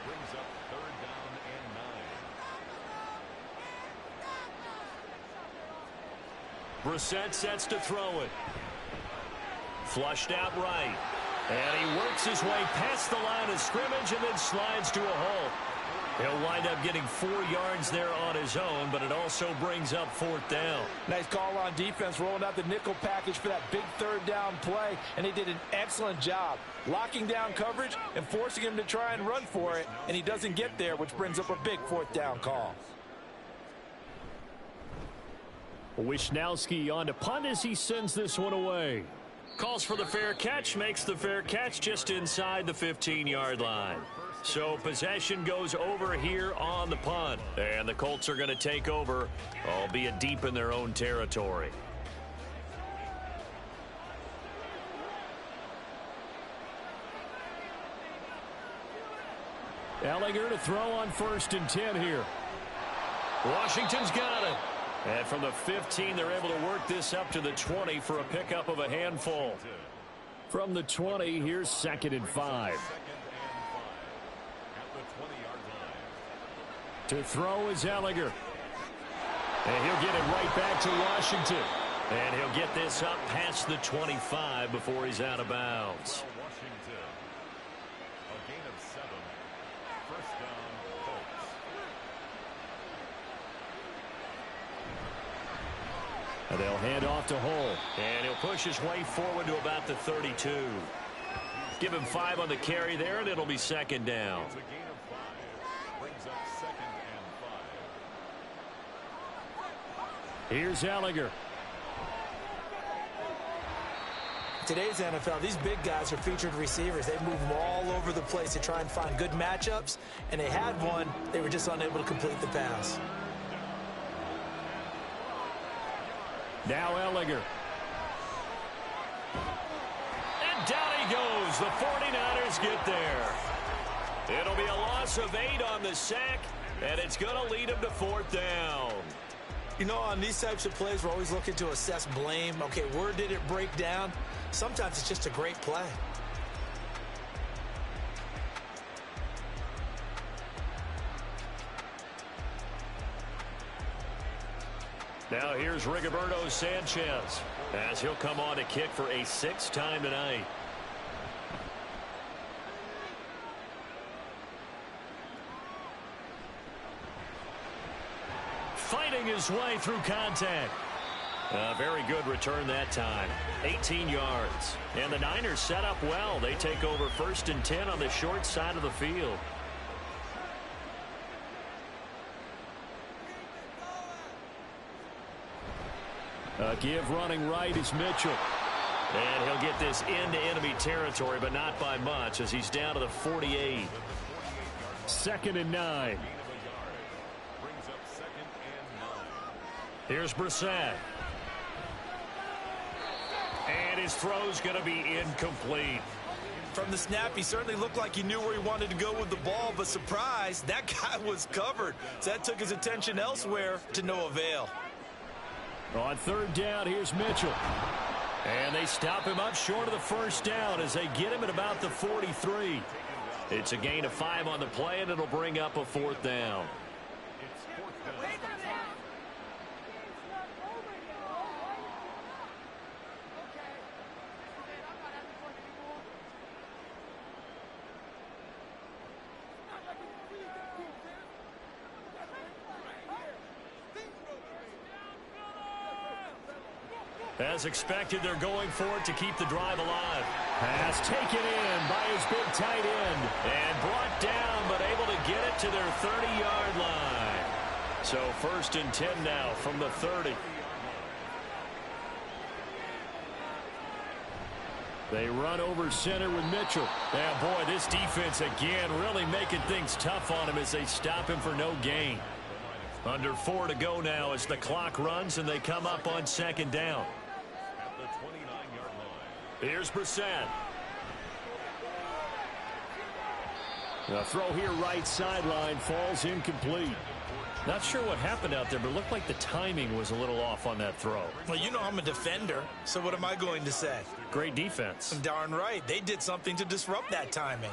Brings up 3rd down and 9. Brissett sets to throw it. Flushed out right. And he works his way past the line of scrimmage and then slides to a hole. He'll wind up getting 4 yards there on his own, but it also brings up 4th down. Nice call on defense, rolling out the nickel package for that big 3rd down play, and they did an excellent job locking down coverage and forcing him to try and run for it, and he doesn't get there, which brings up a big 4th down call. Wisnowski on to punt as he sends this one away. Calls for the fair catch, makes the fair catch just inside the 15-yard line. So possession goes over here on the punt. And the Colts are going to take over, albeit deep in their own territory. Ellinger to throw on 1st and 10 here. Washington's got it. And from the 15, they're able to work this up to the 20 for a pickup of a handful. From the 20, here's 2nd and 5. To throw is Ellinger. And he'll get it right back to Washington. And he'll get this up past the 25 before he's out of bounds. Washington. A gain of 7. 1st down, Colts. And they'll hand off to Hull. And he'll push his way forward to about the 32. Give him 5 on the carry there, and it'll be 2nd down. It's a gain of 5. Brings up 2nd and 5. Here's Ellinger. Today's NFL, these big guys are featured receivers. They move them all over the place to try and find good matchups, and they had one. They were just unable to complete the pass. Now Ellinger. And down he goes. The 49ers get there. It'll be a loss of 8 on the sack, and it's going to lead them to 4th down. You know, on these types of plays, we're always looking to assess blame. Okay, where did it break down? Sometimes it's just a great play. Now here's Rigoberto Sanchez as he'll come on to kick for a 6th time tonight. Fighting his way through contact. A very good return that time. 18 yards. And the Niners set up well. They take over 1st and 10 on the short side of the field. A give running right is Mitchell. And he'll get this into enemy territory, but not by much as he's down to the 48. 2nd and 9. Brings up 2nd and 9. Here's Brissett. And his throw's going to be incomplete. From the snap, he certainly looked like he knew where he wanted to go with the ball, but surprise, that guy was covered. So that took his attention elsewhere to no avail. On 3rd down, here's Mitchell. And they stop him up short of the 1st down as they get him at about the 43. It's a gain of 5 on the play, and it'll bring up a 4th down. It's 4th down. As expected, they're going for it to keep the drive alive. Pass taken in by his big tight end. And brought down, but able to get it to their 30-yard line. So 1st and 10 now from the 30. They run over center with Mitchell. And boy, this defense again really making things tough on him as they stop him for no gain. Under 4 to go now as the clock runs and they come up on 2nd down. At the 29-yard line. Here's Brissett. The throw here right sideline falls incomplete. Not sure what happened out there, but it looked like the timing was a little off on that throw. Well, you know I'm a defender, so what am I going to say? Great defense. Darn right. They did something to disrupt that timing.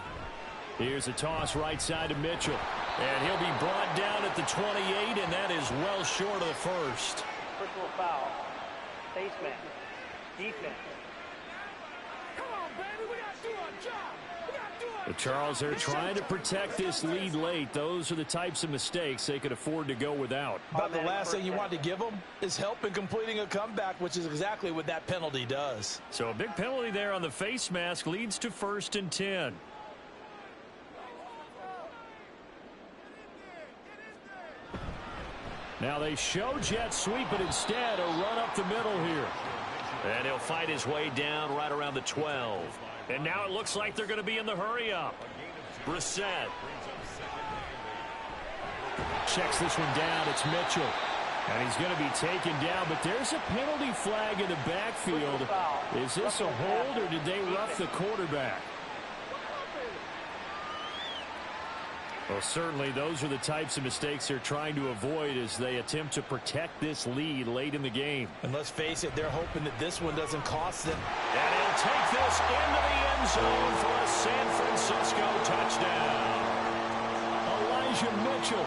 Here's a toss right side to Mitchell. And he'll be brought down at the 28, and that is well short of the first. Personal foul. Face man. Defense. Come on, baby. We got to do our job. But Charles, they're trying to protect this lead late. Those are the types of mistakes they could afford to go without. About the last thing you want to give them is help in completing a comeback, which is exactly what that penalty does. So a big penalty there on the face mask leads to 1st and 10. Now they show jet sweep, but instead a run up the middle here. And he'll fight his way down right around the 12. And now it looks like they're going to be in the hurry-up. Brissett. Checks this one down. It's Mitchell. And he's going to be taken down, but there's a penalty flag in the backfield. Is this a hold, or did they rough the quarterback? Well, certainly those are the types of mistakes they're trying to avoid as they attempt to protect this lead late in the game. And let's face it, they're hoping that this one doesn't cost them. And he'll take this into the end zone for a San Francisco touchdown. Elijah Mitchell,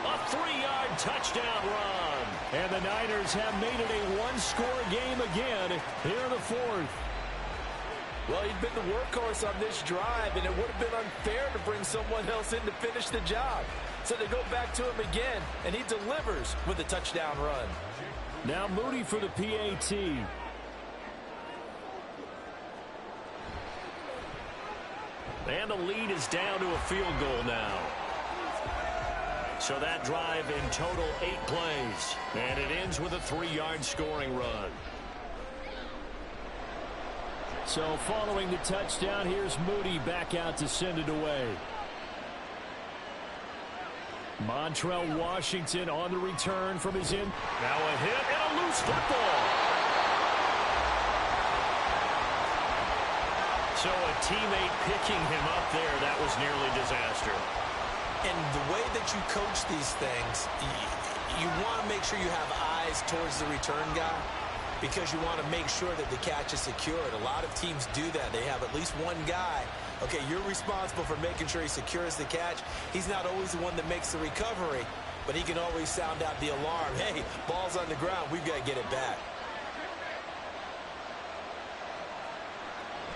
a 3-yard touchdown run. And the Niners have made it a one-score game again here in the 4th. Well, he'd been the workhorse on this drive, and it would have been unfair to bring someone else in to finish the job. So they go back to him again, and he delivers with a touchdown run. Now Moody for the PAT. And the lead is down to a field goal now. So that drive in total 8 plays. And it ends with a 3-yard scoring run. So following the touchdown, here's Moody back out to send it away. Montrell Washington on the return from his in. Now a hit and a loose football. So a teammate picking him up there, that was nearly disaster. And the way that you coach these things, you want to make sure you have eyes towards the return guy, because you want to make sure that the catch is secured. A lot of teams do that. They have at least one guy. Okay, you're responsible for making sure he secures the catch. He's not always the one that makes the recovery, but he can always sound out the alarm. Hey, ball's on the ground. We've got to get it back.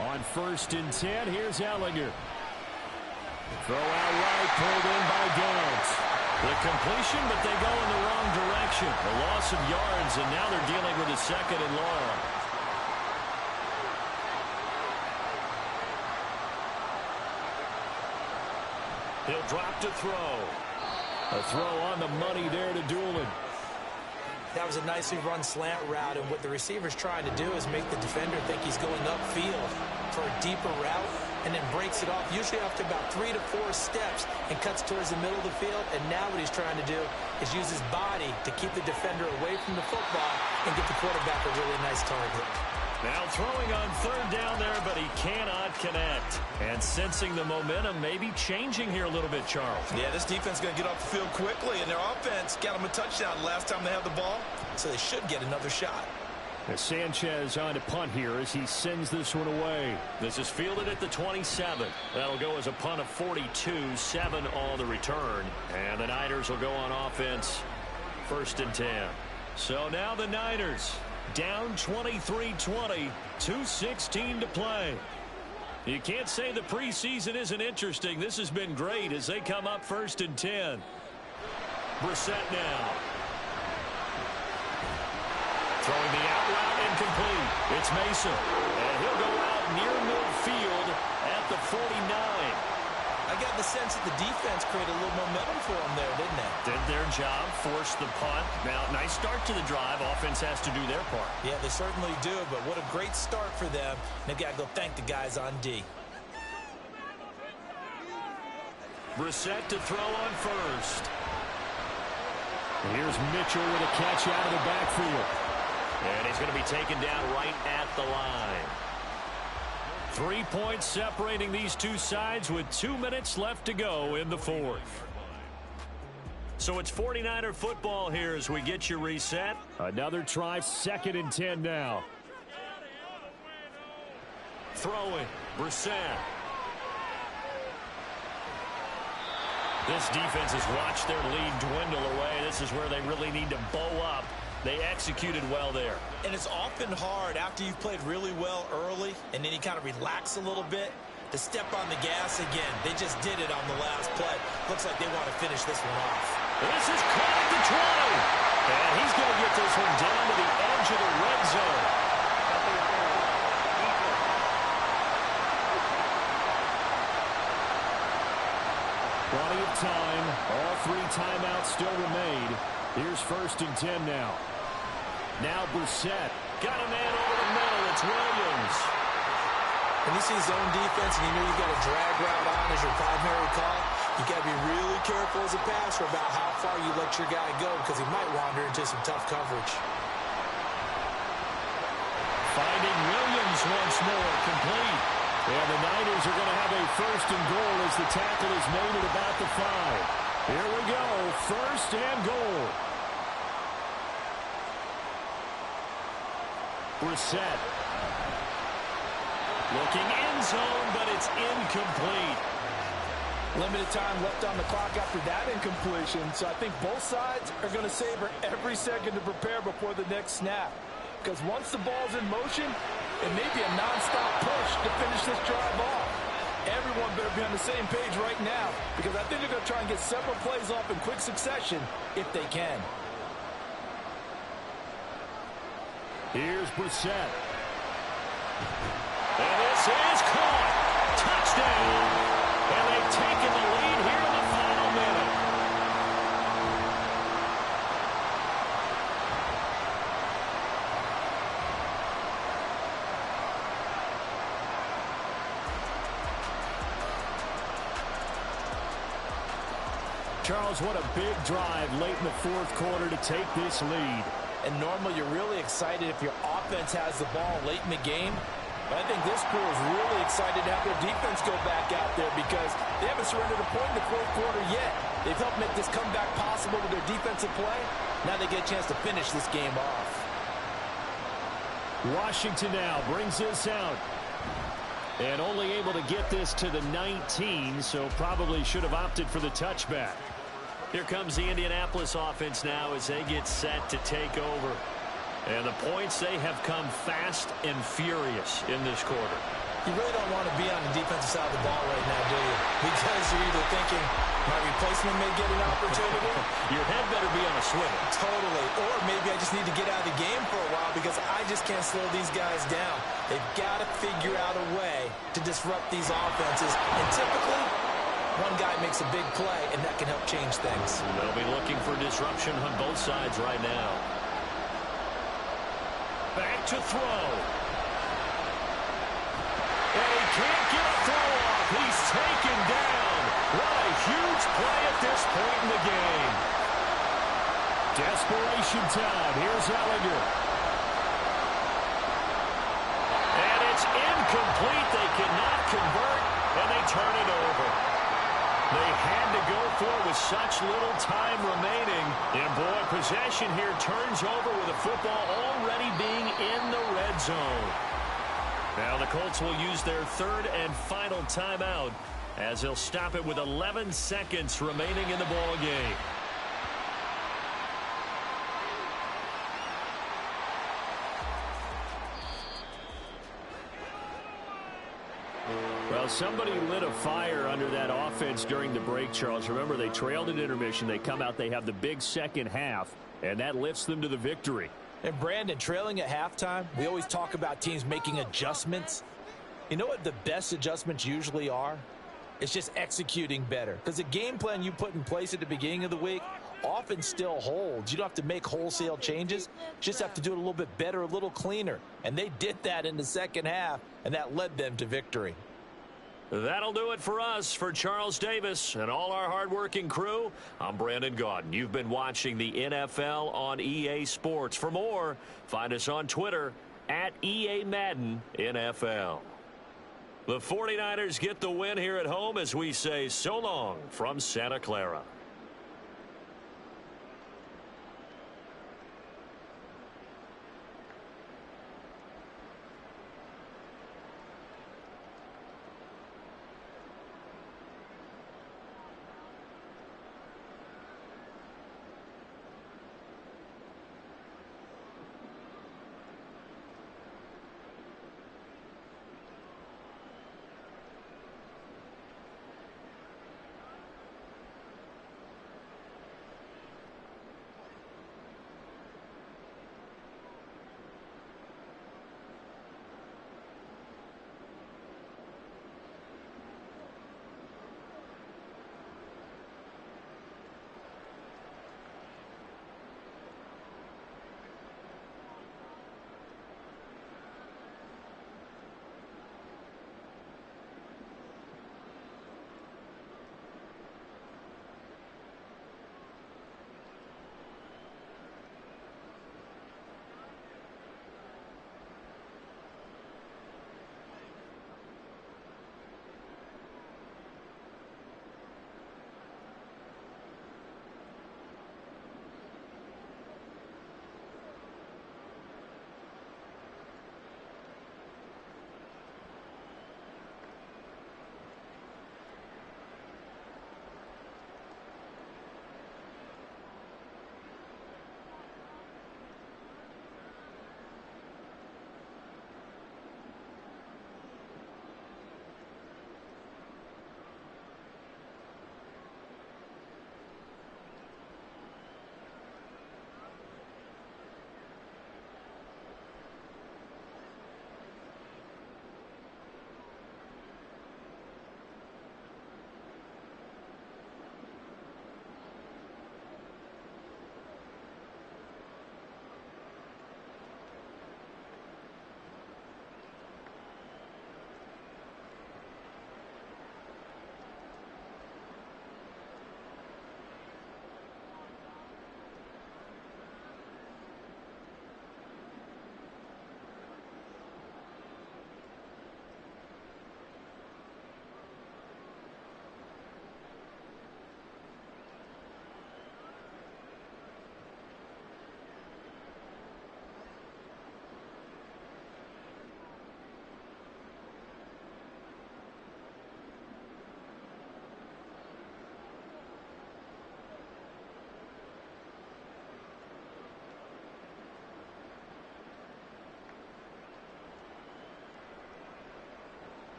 On 1st and 10, here's Ellinger. Throw out right, pulled in by Downs. The completion, but they go in the wrong direction. A loss of yards, and now they're dealing with a 2nd and long. He'll drop to throw. A throw on the money there to Doolin. That was a nicely run slant route, and what the receiver's trying to do is make the defender think he's going upfield for a deeper route, and then breaks it off, usually after about 3 to 4 steps, and cuts towards the middle of the field. And now what he's trying to do is use his body to keep the defender away from the football and get the quarterback a really nice target. Now throwing on 3rd down there, but he cannot connect. And sensing the momentum maybe changing here a little bit, Charles. Yeah, this defense is going to get off the field quickly, and their offense got them a touchdown last time they had the ball, so they should get another shot. Sanchez on to punt here as he sends this one away. This is fielded at the 27. That'll go as a punt of 42, 7 on the return. And the Niners will go on offense, 1st and 10. So now the Niners down 23-20, 2:16 to play. You can't say the preseason isn't interesting. This has been great as they come up 1st and 10. Brissett now. Throwing the out route incomplete. It's Mason. And he'll go out near midfield at the 49. I got the sense that the defense created a little momentum for them there, didn't they? Did their job, forced the punt. Now, nice start to the drive. Offense has to do their part. Yeah, they certainly do, but what a great start for them. They've got to go thank the guys on D. Brissett to throw on 1st. Here's Mitchell with a catch out of the backfield. And he's going to be taken down right at the line. 3 points separating these two sides with 2 minutes left to go in the fourth. So it's 49er football here as we get you reset. Another try, 2nd and 10 now. Throwing, Brissett. This defense has watched their lead dwindle away. This is where they really need to bow up. They executed well there. And it's often hard after you've played really well early and then you kind of relax a little bit to step on the gas again. They just did it on the last play. Looks like they want to finish this one off. This is caught at the 20. And he's going to get this one down to the edge of the red zone. Plenty of time. All 3 timeouts still remain. Here's 1st and 10 now. Now Brissett. Got a man over the middle. It's Williams. When you see zone defense and you know you've got a drag route on as your primary call, you got to be really careful as a passer about how far you let your guy go because he might wander into some tough coverage. Finding Williams once more, complete. And the Niners are going to have a 1st and goal as the tackle is made at about the 5. Here we go, 1st and goal. Brissett. Looking end zone, but it's incomplete. Limited time left on the clock after that incompletion, so I think both sides are going to savor every second to prepare before the next snap. Because once the ball's in motion, it may be a nonstop push to finish this drive off. Everyone better be on the same page right now because I think they're going to try and get several plays off in quick succession if they can. Here's Brissett. And this is caught. Touchdown. And they've taken the lead here in the final minute. Charles, what a big drive late in the 4th quarter to take this lead. And normally you're really excited if your offense has the ball late in the game. But I think this crew is really excited to have their defense go back out there because they haven't surrendered a point in the 4th quarter yet. They've helped make this comeback possible with their defensive play. Now they get a chance to finish this game off. Washington now brings this out. And only able to get this to the 19, so probably should have opted for the touchback. Here comes the Indianapolis offense now as they get set to take over. And the points, they have come fast and furious in this quarter. You really don't want to be on the defensive side of the ball right now, do you? Because you're either thinking, my replacement may get an opportunity. Your head better be on a swivel. Totally. Or maybe I just need to get out of the game for a while because I just can't slow these guys down. They've got to figure out a way to disrupt these offenses. And typically, one guy makes a big play, and that can help change things. They'll be looking for disruption on both sides right now. Back to throw. And he can't get a throw off. He's taken down. What a huge play at this point in the game. Desperation time. Here's Ellinger. And it's incomplete. They cannot convert, and they turn it over. They had to go for it with such little time remaining. And, boy, possession here turns over with the football already being in the red zone. Now the Colts will use their 3rd and final timeout as they'll stop it with 11 seconds remaining in the ball game. Well, somebody lit a fire under that offense during the break, Charles. Remember, they trailed at intermission. They come out, they have the big second half, and that lifts them to the victory. And, Brandon, trailing at halftime, we always talk about teams making adjustments. You know what the best adjustments usually are? It's just executing better. Because the game plan you put in place at the beginning of the week often still holds. You don't have to make wholesale changes. Just have to do it a little bit better, a little cleaner. And they did that in the second half, and that led them to victory. That'll do it for us. For Charles Davis and all our hardworking crew, I'm Brandon Gaudin. You've been watching the NFL on EA Sports. For more, find us on Twitter @EA Madden NFL. The 49ers get the win here at home as we say so long from Santa Clara.